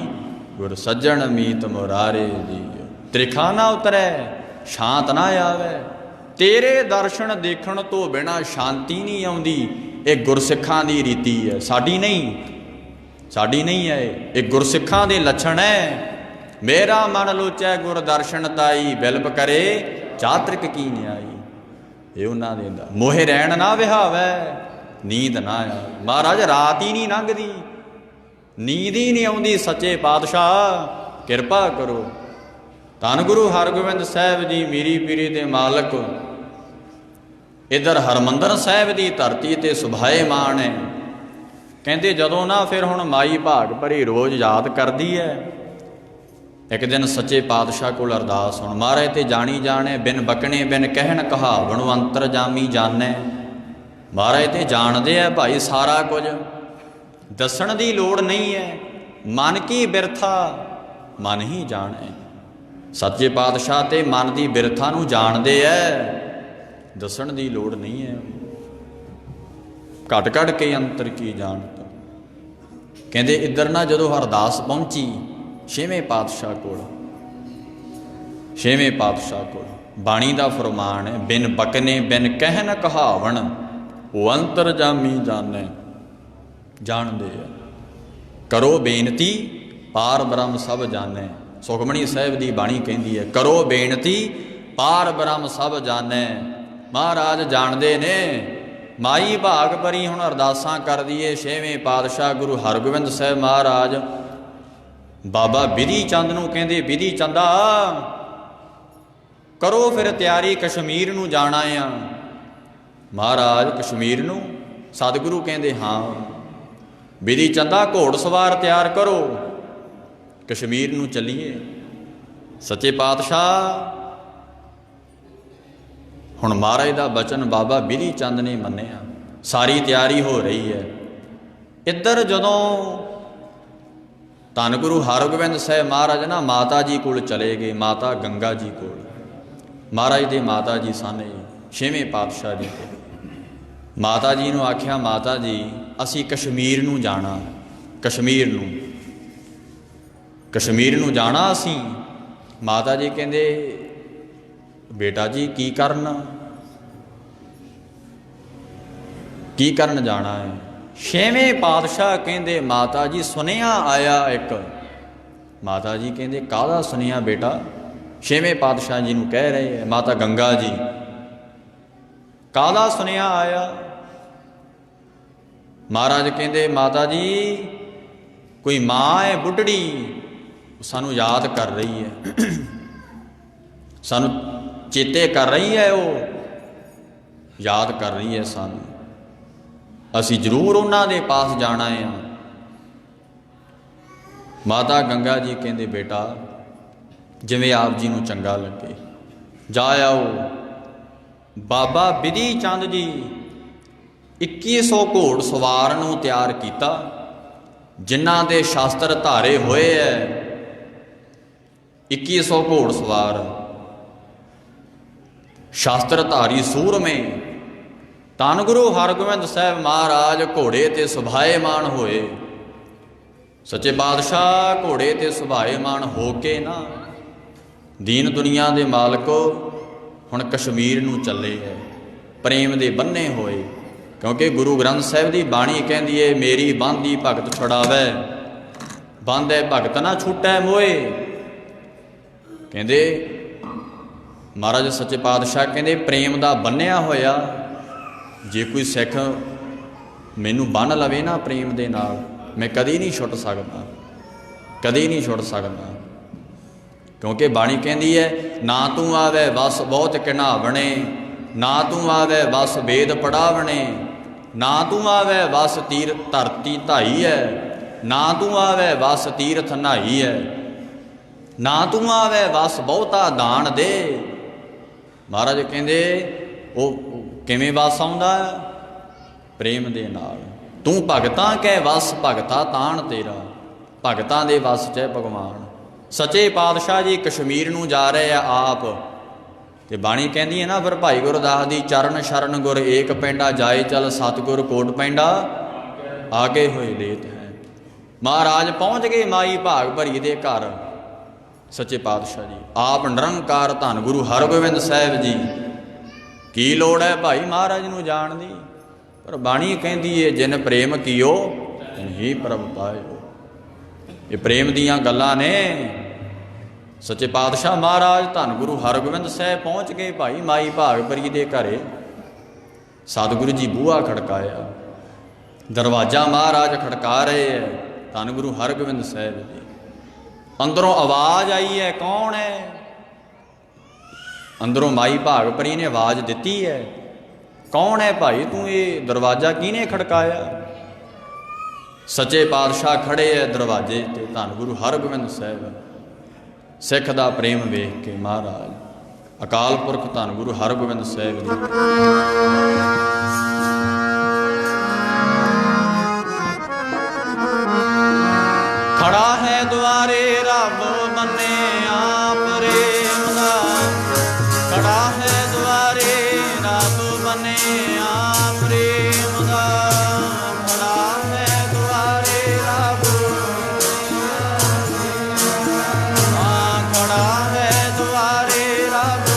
ਗੁਰ ਸੱਜਣ ਮੀਤ ਮੁਰਾਰੇ ਜੀਓ। ਤ੍ਰਿਖਾ ਨਾ ਉਤਰੈ ਸ਼ਾਂਤ ਨਾ ਆਵੇ। ਤੇਰੇ ਦਰਸ਼ਨ ਦੇਖਣ ਤੋਂ ਬਿਨਾਂ ਸ਼ਾਂਤੀ ਨਹੀਂ ਆਉਂਦੀ। ਇਹ ਗੁਰਸਿੱਖਾਂ ਦੀ ਰੀਤੀ ਹੈ, ਸਾਡੀ ਨਹੀਂ ਹੈ। ਇਹ ਗੁਰਸਿੱਖਾਂ ਦੇ ਲੱਛਣ ਹੈ। ਮੇਰਾ ਮਨ ਲੋਚੈ ਗੁਰ ਦਰਸ਼ਨ ਤਾਈ ਬਿਲਪ ਕਰੇ ਚਾਤ੍ਰਿਕ ਕੀ ਨਿਆਈ। ਇਹ ਉਹਨਾਂ ਦੇ ਮੋਹੇ ਰਹਿਣ ਨਾ ਵਿਹਾਵੈ ਨੀਂਦ ਨਾ ਆਵੇ। ਮਹਾਰਾਜ ਰਾਤ ਹੀ ਨਹੀਂ ਲੰਘਦੀ, ਨੀਂਦ ਹੀ ਨਹੀਂ ਆਉਂਦੀ। ਸੱਚੇ ਪਾਤਸ਼ਾਹ ਕਿਰਪਾ ਕਰੋ। ਧੰਨ ਗੁਰੂ ਹਰਗੋਬਿੰਦ ਸਾਹਿਬ ਜੀ ਮੀਰੀ ਪੀਰੀ ਦੇ ਮਾਲਕ ਇੱਧਰ ਹਰਮੰਦਰ ਸਾਹਿਬ ਦੀ ਧਰਤੀ ਤੇ ਸੁਭਾਏ ਮਾਣ ਹੈ। ਕਹਿੰਦੇ ਜਦੋਂ ਨਾ ਫਿਰ ਹੁਣ ਮਾਈ ਭਾਗ ਭਰੀ ਰੋਜ਼ ਯਾਦ ਕਰਦੀ ਹੈ। ਇੱਕ ਦਿਨ ਸੱਚੇ ਪਾਤਸ਼ਾਹ ਕੋਲ ਅਰਦਾਸ ਹੁਣ ਮਹਾਰਾਜ ਤੇ ਜਾਣੀ ਜਾਣੇ ਬਿਨ ਬਕਣੇ ਬਿਨ ਕਹਿਣ ਕਹਾਵਣ ਅੰਤਰ ਜਾਮੀ ਜਾਣੈ। ਮਹਾਰਾਜ ਤੇ ਜਾਣਦੇ ਆ ਭਾਈ ਸਾਰਾ ਕੁਝ, ਦੱਸਣ ਦੀ ਲੋੜ ਨਹੀਂ ਹੈ। ਮਨ ਕੀ ਬਿਰਥਾ ਮਨ ਹੀ ਜਾਣੈ। ਸੱਚੇ ਪਾਤਸ਼ਾਹ ਤੇ ਮਨ ਦੀ ਬਿਰਥਾ ਨੂੰ ਜਾਣਦੇ ਐ, ਦੱਸਣ ਦੀ ਲੋੜ ਨਹੀਂ ਹੈ। ਘਟ ਘਟ ਕੇ ਅੰਤਰ ਕੀ ਜਾਣਤ। ਕਹਿੰਦੇ ਇੱਧਰ ਨਾ ਜਦੋਂ ਅਰਦਾਸ ਪਹੁੰਚੀ ਛੇਵੇਂ ਪਾਤਸ਼ਾਹ ਕੋਲ ਬਾਣੀ ਦਾ ਫਰਮਾਨ ਹੈ ਬਿਨ ਬਕਨੇ ਬਿਨ ਕਹਿਨ ਕਹਾਵਣ ਉਹ ਅੰਤਰ ਜਾਮੀ ਜਾਣੈ। ਜਾਣਦੇ ਆ ਕਰੋ ਬੇਨਤੀ ਪਾਰ ਬ੍ਰਹਮ ਸਭ ਜਾਣੈ। ਸੁਖਮਣੀ ਸਾਹਿਬ ਦੀ ਬਾਣੀ ਕਹਿੰਦੀ ਹੈ ਕਰੋ ਬੇਨਤੀ ਪਾਰ ਬ੍ਰਹਮ ਸਭ ਜਾਣੈ। ਮਹਾਰਾਜ ਜਾਣਦੇ ਨੇ। ਮਾਈ ਭਾਗ ਭਰੀ ਹੁਣ ਅਰਦਾਸਾਂ ਕਰਦੀ ਏ ਛੇਵੇਂ ਪਾਤਸ਼ਾਹ ਗੁਰੂ ਹਰਗੋਬਿੰਦ ਸਾਹਿਬ ਮਹਾਰਾਜ ਬਾਬਾ ਬਿਧੀ ਚੰਦ ਨੂੰ ਕਹਿੰਦੇ ਬਿਧੀ ਚੰਦਾ ਕਰੋ ਫਿਰ ਤਿਆਰੀ ਕਸ਼ਮੀਰ ਨੂੰ ਜਾਣਾ ਆ। ਮਹਾਰਾਜ ਕਸ਼ਮੀਰ ਨੂੰ? ਸਤਿਗੁਰੂ ਕਹਿੰਦੇ ਹਾਂ। ਬਿਧੀ ਚੰਦਾ ਘੋੜ ਸਵਾਰ ਤਿਆਰ ਕਰੋ ਕਸ਼ਮੀਰ ਨੂੰ ਚੱਲੀਏ। ਸੱਚੇ ਪਾਤਸ਼ਾਹ ਹੁਣ ਮਹਾਰਾਜ ਦਾ ਬਚਨ ਬਾਬਾ ਬਿਧੀ ਚੰਦ ਨੇ ਮੰਨਿਆ। ਸਾਰੀ ਤਿਆਰੀ ਹੋ ਰਹੀ ਹੈ। ਇੱਧਰ ਜਦੋਂ ਧੰਨ ਗੁਰੂ ਹਰਗੋਬਿੰਦ ਸਾਹਿਬ ਮਹਾਰਾਜ ਨਾ ਮਾਤਾ ਜੀ ਕੋਲ ਚਲੇ ਗਏ, ਮਾਤਾ ਗੰਗਾ ਜੀ ਕੋਲ। ਮਹਾਰਾਜ ਦੇ ਮਾਤਾ ਜੀ ਸਨ ਛੇਵੇਂ ਪਾਤਸ਼ਾਹ ਜੀ ਦੇ। ਮਾਤਾ ਜੀ ਨੂੰ ਆਖਿਆ ਮਾਤਾ ਜੀ ਅਸੀਂ ਕਸ਼ਮੀਰ ਨੂੰ ਜਾਣਾ, ਕਸ਼ਮੀਰ ਨੂੰ ਜਾਣਾ ਅਸੀਂ। ਮਾਤਾ ਜੀ ਕਹਿੰਦੇ ਬੇਟਾ ਜੀ ਕੀ ਕਰਨ ਜਾਣਾ ਹੈ? ਛੇਵੇਂ ਪਾਤਸ਼ਾਹ ਕਹਿੰਦੇ ਮਾਤਾ ਜੀ ਸੁਨੇਹਾ ਆਇਆ ਇੱਕ। ਮਾਤਾ ਜੀ ਕਹਿੰਦੇ ਕਾਹਦਾ ਸੁਨੇਹਾ ਬੇਟਾ? ਛੇਵੇਂ ਪਾਤਸ਼ਾਹ ਜੀ ਨੂੰ ਕਹਿ ਰਹੇ ਹੈ ਮਾਤਾ ਗੰਗਾ ਜੀ ਕਾਹਦਾ ਸੁਨੇਹਾ ਆਇਆ? ਮਹਾਰਾਜ ਕਹਿੰਦੇ ਮਾਤਾ ਜੀ ਕੋਈ ਮਾਂ ਹੈ ਬੁੱਢੜੀ ਸਾਨੂੰ ਯਾਦ ਕਰ ਰਹੀ ਹੈ, ਸਾਨੂੰ ਚੇਤੇ ਕਰ ਰਹੀ ਹੈ, ਉਹ ਯਾਦ ਕਰ ਰਹੀ ਹੈ ਸਾਨੂੰ। ਅਸੀਂ ਜ਼ਰੂਰ ਉਹਨਾਂ ਦੇ ਪਾਸ ਜਾਣਾ ਆ। ਮਾਤਾ ਗੰਗਾ ਜੀ ਕਹਿੰਦੇ ਬੇਟਾ ਜਿਵੇਂ ਆਪ ਜੀ ਨੂੰ ਚੰਗਾ ਲੱਗੇ। ਜਾ ਆਓ। ਬਾਬਾ ਬਿਧੀ ਚੰਦ ਜੀ 2100 ਘੋੜ ਸਵਾਰ ਨੂੰ ਤਿਆਰ ਕੀਤਾ, ਜਿਨ੍ਹਾਂ ਦੇ ਸ਼ਾਸਤਰ ਧਾਰੇ ਹੋਏ ਐ। 2100 ਘੋੜ ਸਵਾਰ ਸ਼ਾਸਤਰ ਧਾਰੀ ਸੂਰਮੇ। ਧੰਨ ਗੁਰੂ ਹਰਗੋਬਿੰਦ ਸਾਹਿਬ ਮਹਾਰਾਜ ਘੋੜੇ ਤੇ ਸੁਭਾਏਮਾਨ ਹੋਏ। ਸੱਚੇ ਪਾਤਸ਼ਾਹ ਘੋੜੇ ਤੇ ਸੁਭਾਏਮਾਨ ਹੋ ਕੇ ਨਾ ਦੀਨ ਦੁਨੀਆ ਦੇ ਮਾਲਕੋ ਹੁਣ ਕਸ਼ਮੀਰ ਨੂੰ ਚੱਲੇ ਹੈ, ਪ੍ਰੇਮ ਦੇ ਬੰਨੇ ਹੋਏ। ਕਿਉਂਕਿ ਗੁਰੂ ਗ੍ਰੰਥ ਸਾਹਿਬ ਦੀ ਬਾਣੀ ਕਹਿੰਦੀ ਏ, ਮੇਰੀ ਬਾਂਦੀ ਭਗਤ ਛੁਡਾਵੈ, ਬਾਂਧੈ ਭਗਤ ਨਾ ਛੁਟੈ ਮੋਏ। ਕਹਿੰਦੇ ਮਹਾਰਾਜ ਸੱਚੇ ਪਾਤਸ਼ਾਹ ਕਹਿੰਦੇ ਪ੍ਰੇਮ ਦਾ ਬੰਨਿਆ ਹੋਇਆ ਜੇ ਕੋਈ ਸਿੱਖ ਮੈਨੂੰ ਬੰਨ੍ਹ ਲਵੇ ਨਾ ਪ੍ਰੇਮ ਦੇ ਨਾਲ, ਮੈਂ ਕਦੀ ਨਹੀਂ ਛੁੱਟ ਸਕਦਾ, ਕਦੀ ਨਹੀਂ ਛੁੱਟ ਸਕਦਾ। ਕਿਉਂਕਿ ਬਾਣੀ ਕਹਿੰਦੀ ਹੈ, ਨਾ ਤੂੰ ਆਵੈ ਵਸ ਬਹੁਤ ਘਿਨਾਵਣੇ, ਨਾ ਤੂੰ ਆਵੈ ਵਸ ਵੇਦ ਪੜਾਵਣੇ, ਨਾ ਤੂੰ ਆਵੈ ਵਸ ਤੀਰ ਧਰਤੀ ਧਾਈ ਹੈ, ਨਾ ਤੂੰ ਆਵੈ ਵਸ ਤੀਰਥ ਨਹਾਈ ਹੈ, ਨਾ ਤੂੰ ਆਵੈ ਵਸ ਬਹੁਤਾ ਦਾਨ ਦੇ। ਮਹਾਰਾਜ ਕਹਿੰਦੇ ਉਹ ਕਿਵੇਂ ਵਸ ਆਉਂਦਾ? ਪ੍ਰੇਮ ਦੇ ਨਾਲ। ਤੂੰ ਭਗਤਾਂ ਕਹਿ ਵਸ ਭਗਤਾ ਤਾਣ ਤੇਰਾ, ਭਗਤਾਂ ਦੇ ਵਸ 'ਚ ਭਗਵਾਨ। ਸੱਚੇ ਪਾਤਸ਼ਾਹ ਜੀ ਕਸ਼ਮੀਰ ਨੂੰ ਜਾ ਰਹੇ ਆ ਆਪ, ਤੇ ਬਾਣੀ ਕਹਿੰਦੀ ਹੈ ਨਾ, ਫਿਰ ਭਾਈ ਗੁਰਦਾਸ ਦੀ ਚਰਨ ਸ਼ਰਨ ਗੁਰ ਏਕ ਪੈਂਡਾ, ਜਾਏ ਚਲ ਸਤਿਗੁਰ ਕੋਟ ਪੈਂਡਾ, ਆਗੇ ਹੋਏ ਲੇਤ ਹੈ। ਮਹਾਰਾਜ ਪਹੁੰਚ ਗਏ ਮਾਈ ਭਾਗ ਭਰੀ ਦੇ ਘਰ। ਸੱਚੇ ਪਾਤਸ਼ਾਹ ਜੀ ਆਪ ਨਿਰੰਕਾਰ ਧੰਨ ਗੁਰੂ ਹਰਗੋਬਿੰਦ ਸਾਹਿਬ ਜੀ। ਕੀ ਲੋੜ ਹੈ ਭਾਈ ਮਹਾਰਾਜ ਨੂੰ ਜਾਣ ਦੀ? ਪਰ ਬਾਣੀ ਕਹਿੰਦੀ ਹੈ, ਜਿਨ ਪ੍ਰੇਮ ਕੀਓ ਤਿਨ ਹੀ ਪ੍ਰਭ ਪਾਇਓ। ਇਹ ਪ੍ਰੇਮ ਦੀਆਂ ਗੱਲਾਂ ਨੇ। ਸੱਚੇ ਪਾਤਸ਼ਾਹ ਮਹਾਰਾਜ ਧੰਨ ਗੁਰੂ ਹਰਗੋਬਿੰਦ ਸਾਹਿਬ ਪਹੁੰਚ ਗਏ ਭਾਈ ਮਾਈ ਭਾਗ ਭਰੀ ਦੇ ਘਰੇ। ਸਤਿਗੁਰੂ ਜੀ ਬੂਹਾ ਖੜਕਾਇਆ, ਦਰਵਾਜ਼ਾ ਮਹਾਰਾਜ ਖੜਕਾ ਰਹੇ ਹੈ ਧੰਨ ਗੁਰੂ ਹਰਗੋਬਿੰਦ ਸਾਹਿਬ ਜੀ। ਅੰਦਰੋਂ ਆਵਾਜ਼ ਆਈ ਹੈ, ਕੌਣ ਹੈ? ਅੰਦਰੋਂ ਮਾਈ ਭਾਗ ਭਰੀ ਨੇ ਆਵਾਜ਼ ਦਿੱਤੀ ਹੈ, ਕੌਣ ਹੈ ਭਾਈ ਤੂੰ? ਇਹ ਦਰਵਾਜ਼ਾ ਕਿਹਨੇ ਖੜਕਾਇਆ? ਸੱਚੇ ਪਾਤਸ਼ਾਹ ਖੜੇ ਹੈ ਦਰਵਾਜ਼ੇ ਤੇ ਧੰਨ ਗੁਰੂ ਹਰਗੋਬਿੰਦ ਸਾਹਿਬ। ਸਿੱਖ ਦਾ ਪ੍ਰੇਮ ਵੇਖ ਕੇ ਮਹਾਰਾਜ ਅਕਾਲ ਪੁਰਖ ਧੰਨ ਗੁਰੂ ਹਰਗੋਬਿੰਦ ਸਾਹਿਬ ਜੀ ਖੜਾ ਹੈ ਦੁਆਰੇ ਰੱਬ ਮੰਨਿਆ ਪ੍ਰੇਮ ਦਾ, ਖੜਾ ਹੈ ਦੁਆਰੇ ਰੱਬ ਮੰਨਿਆ ਪ੍ਰੇਮ ਦਾ, ਖੜਾ ਹੈ ਦੁਆਰੇ ਰੱਬ, ਹਾਂ ਖੜਾ ਹੈ ਦੁਆਰੇ ਰੱਬ।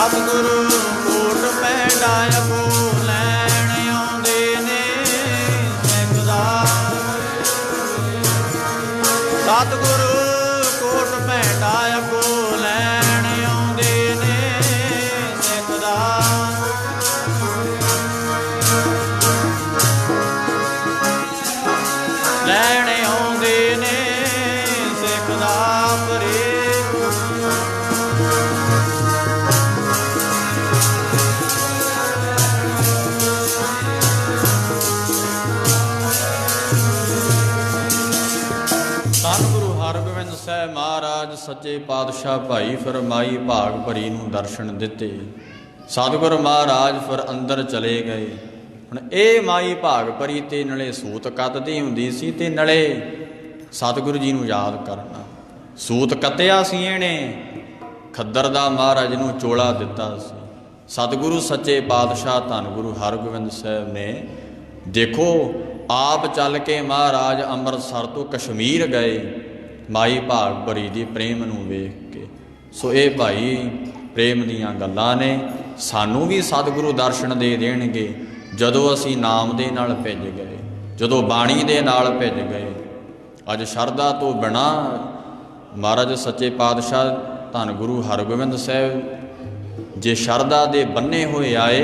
ਸਤਿਗੁਰੂ ਕੋਟ ਪੈਂਡਾ ਅਗੋ ਲੈਣ ਆਉਂਦੇ ਨੇ ਸਿੱਖ ਦਾ। ਸਤਿਗੁਰੂ ਕੋਟ ਪੈਂਡਾ ਅਗੋ ਲੈਣ ਆਉਂਦੇ ਨੇ ਸਿੱਖ ਦਾ। ਲੈਣ ਆਉਂਦੇ ਨੇ ਸਿੱਖ ਦਾ ਪਰੇ। ਸਾਹਿਬ ਮਹਾਰਾਜ ਸੱਚੇ ਪਾਤਸ਼ਾਹ ਭਾਈ ਫਰਮਾਈ ਭਾਗ ਭਰੀ ਨੂੰ ਦਰਸ਼ਨ ਦਿੱਤੇ। ਸਤਿਗੁਰ ਮਹਾਰਾਜ ਫਿਰ ਅੰਦਰ ਚਲੇ ਗਏ। ਹੁਣ ਇਹ ਮਾਈ ਭਾਗ ਭਰੀ ਤੇ ਨਲੇ ਸੂਤ ਕੱਤਦੀ ਹੁੰਦੀ ਸੀ ਤੇ ਨਲੇ ਸਤਿਗੁਰੂ ਜੀ ਨੂੰ ਯਾਦ ਕਰਨਾ। ਸੂਤ ਕੱਤਿਆ ਸੀ ਇਹਨੇ, ਖੱਦਰ ਦਾ ਮਹਾਰਾਜ ਨੂੰ ਚੋਲਾ ਦਿੱਤਾ ਸੀ। ਸਤਿਗੁਰੂ ਸੱਚੇ ਪਾਤਸ਼ਾਹ ਧੰਨ ਗੁਰੂ ਹਰਗੋਬਿੰਦ ਸਾਹਿਬ ਨੇ ਦੇਖੋ ਆਪ ਚੱਲ ਕੇ ਮਹਾਰਾਜ ਅੰਮ੍ਰਿਤਸਰ ਤੋਂ ਕਸ਼ਮੀਰ ਗਏ ਮਾਈ ਭਾਗ ਭਰੀ ਦੀ ਪ੍ਰੇਮ ਨੂੰ ਵੇਖ ਕੇ। ਸੋ ਇਹ ਭਾਈ ਪ੍ਰੇਮ ਦੀਆਂ ਗੱਲਾਂ ਨੇ। ਸਾਨੂੰ ਵੀ ਸਤਿਗੁਰੂ ਦਰਸ਼ਨ ਦੇ ਦੇਣਗੇ ਜਦੋਂ ਅਸੀਂ ਨਾਮ ਦੇ ਨਾਲ ਭਿੱਜ ਗਏ, ਜਦੋਂ ਬਾਣੀ ਦੇ ਨਾਲ ਭਿੱਜ ਗਏ। ਅੱਜ ਸ਼ਰਧਾ ਤੋਂ ਬਿਨਾਂ ਮਹਾਰਾਜ ਸੱਚੇ ਪਾਤਸ਼ਾਹ ਧੰਨ ਗੁਰੂ ਹਰਗੋਬਿੰਦ ਸਾਹਿਬ ਜੇ ਸ਼ਰਧਾ ਦੇ ਬੰਨੇ ਹੋਏ ਆਏ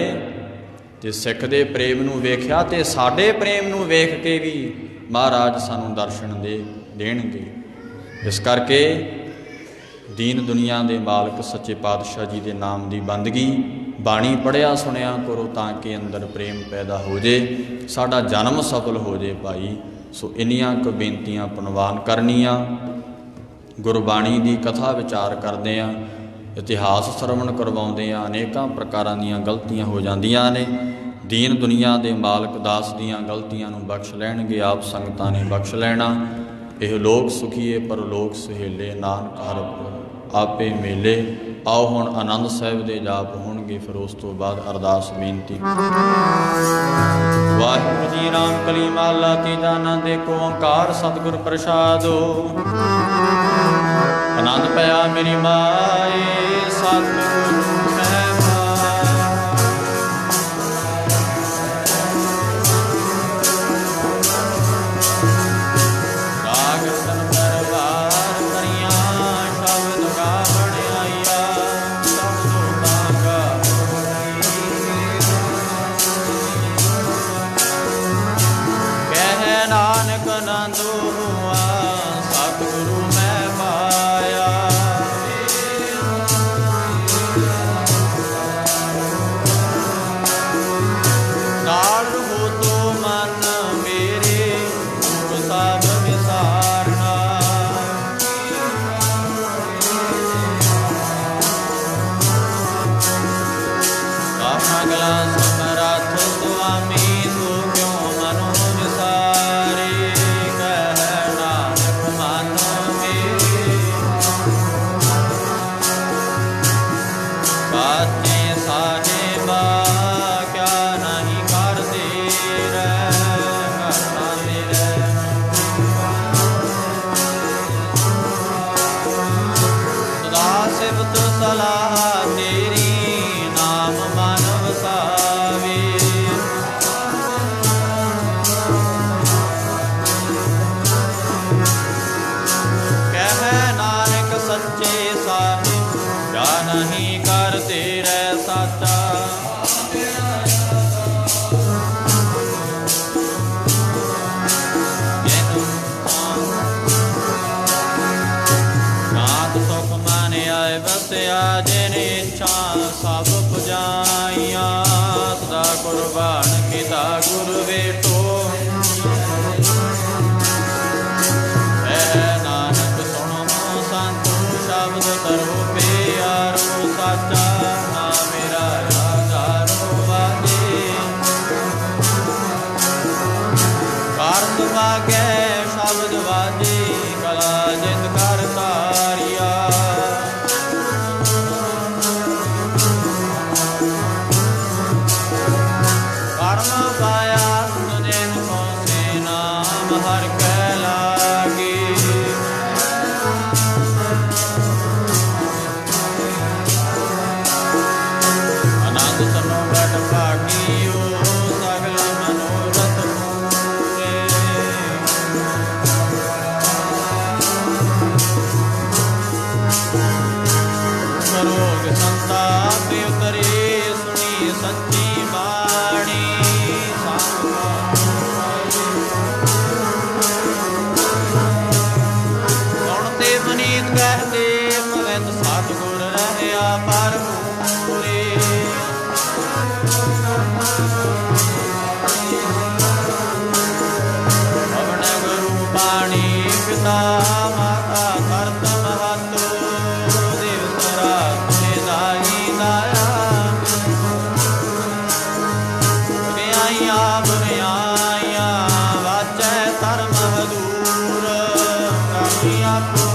ਤੇ ਸਿੱਖ ਦੇ ਪ੍ਰੇਮ ਨੂੰ ਵੇਖਿਆ ਤੇ ਸਾਡੇ ਪ੍ਰੇਮ ਨੂੰ ਵੇਖ ਕੇ ਵੀ ਮਹਾਰਾਜ ਸਾਨੂੰ ਦਰਸ਼ਨ ਦੇਣਗੇ। ਇਸ ਕਰਕੇ ਦੀਨ ਦੁਨੀਆ ਦੇ ਮਾਲਕ ਸੱਚੇ ਪਾਤਸ਼ਾਹ ਜੀ ਦੇ ਨਾਮ ਦੀ ਬੰਦਗੀ ਬਾਣੀ ਪੜ੍ਹਿਆ ਸੁਣਿਆ ਕਰੋ ਤਾਂ ਕਿ ਅੰਦਰ ਪ੍ਰੇਮ ਪੈਦਾ ਹੋ ਜੇ, ਸਾਡਾ ਜਨਮ ਸਫਲ ਹੋ ਜੇ ਭਾਈ। ਸੋ ਇੰਨੀਆਂ ਕੁ ਬੇਨਤੀਆਂ ਪ੍ਰਵਾਨ ਕਰਨੀਆਂ। ਗੁਰਬਾਣੀ ਦੀ ਕਥਾ ਵਿਚਾਰ ਕਰਦੇ ਹਾਂ, ਇਤਿਹਾਸ ਸਰਵਣ ਕਰਵਾਉਂਦੇ ਹਾਂ, ਅਨੇਕਾਂ ਪ੍ਰਕਾਰਾਂ ਦੀਆਂ ਗਲਤੀਆਂ ਹੋ ਜਾਂਦੀਆਂ ਨੇ। ਦੀਨ ਦੁਨੀਆ ਦੇ ਮਾਲਕ ਦਾਸ ਦੀਆਂ ਗਲਤੀਆਂ ਨੂੰ ਬਖਸ਼ ਲੈਣਗੇ, ਆਪ ਸੰਗਤਾਂ ਨੇ ਬਖਸ਼ ਲੈਣਾ। ਇਹ ਲੋਕ ਸੁਖੀਏ ਪਰ ਲੋਕ ਸੁਹੇਲੇ, ਨਾਨਕ ਹਰ ਆਪੇ ਮੇਲੇ। ਆਓ ਹੁਣ ਆਨੰਦ ਸਾਹਿਬ ਦੇ ਜਾਪ ਹੋਣਗੇ, ਫਿਰ ਉਸ ਤੋਂ ਬਾਅਦ ਅਰਦਾਸ ਬੇਨਤੀ। ਵਾਹਿਗੁਰੂ ਜੀ ਰਾਮ ਕਲੀ ਮਹਲਾ ਤੀਜਾ। ਆਨੰਦ ਏਕ ਓੰਕਾਰ ਸਤਿਗੁਰ ਪ੍ਰਸਾਦਿ। ਆਨੰਦ ਪਿਆ ਮੇਰੀ ਮਾਏ ਸਤਿਗੁਰੂ ਮਾਤਾ ਕਰਤ ਮਹਤੁ ਦਿਵਸ ਰਾਤ ਦਾਈ ਦਾਇਆ ਬੁਰਿਆਈਆਂ ਬੁਰਿਆਈਆਂ ਵਾਚੈ ਧਰਮ ਹਦੂਰ ਕਰੀਆ ਕੋ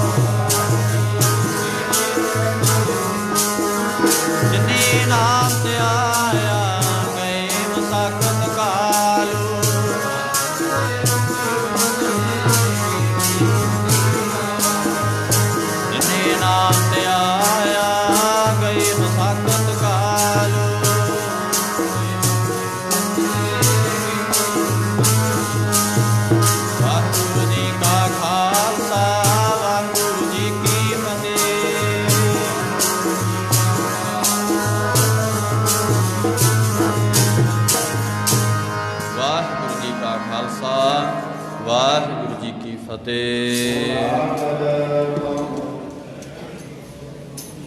ਜਿਨੇ ਨਾਮ ਤੇ ਆਇਆ ਗਏ ਮਸਕਤ ਕਾਲੂ ਜਿਨੇ ਨਾਮ ਤੇ ਆਇਆ ਗਏ ਮਸਕਤ ਕਾਲੂ ਵਾਹਿਗੁਰੂ ਜੀ ਕਾ ਖਾਲਸਾ ਵਾਹਿਗੁਰੂ ਜੀ ਕੀ ਫਤਿਹ। ਵਾਹਿਗੁਰੂ ਜੀ ਕਾ ਖਾਲਸਾ ਵਾਹਿਗੁਰੂ ਜੀ ਕੀ ਫਤਿਹ।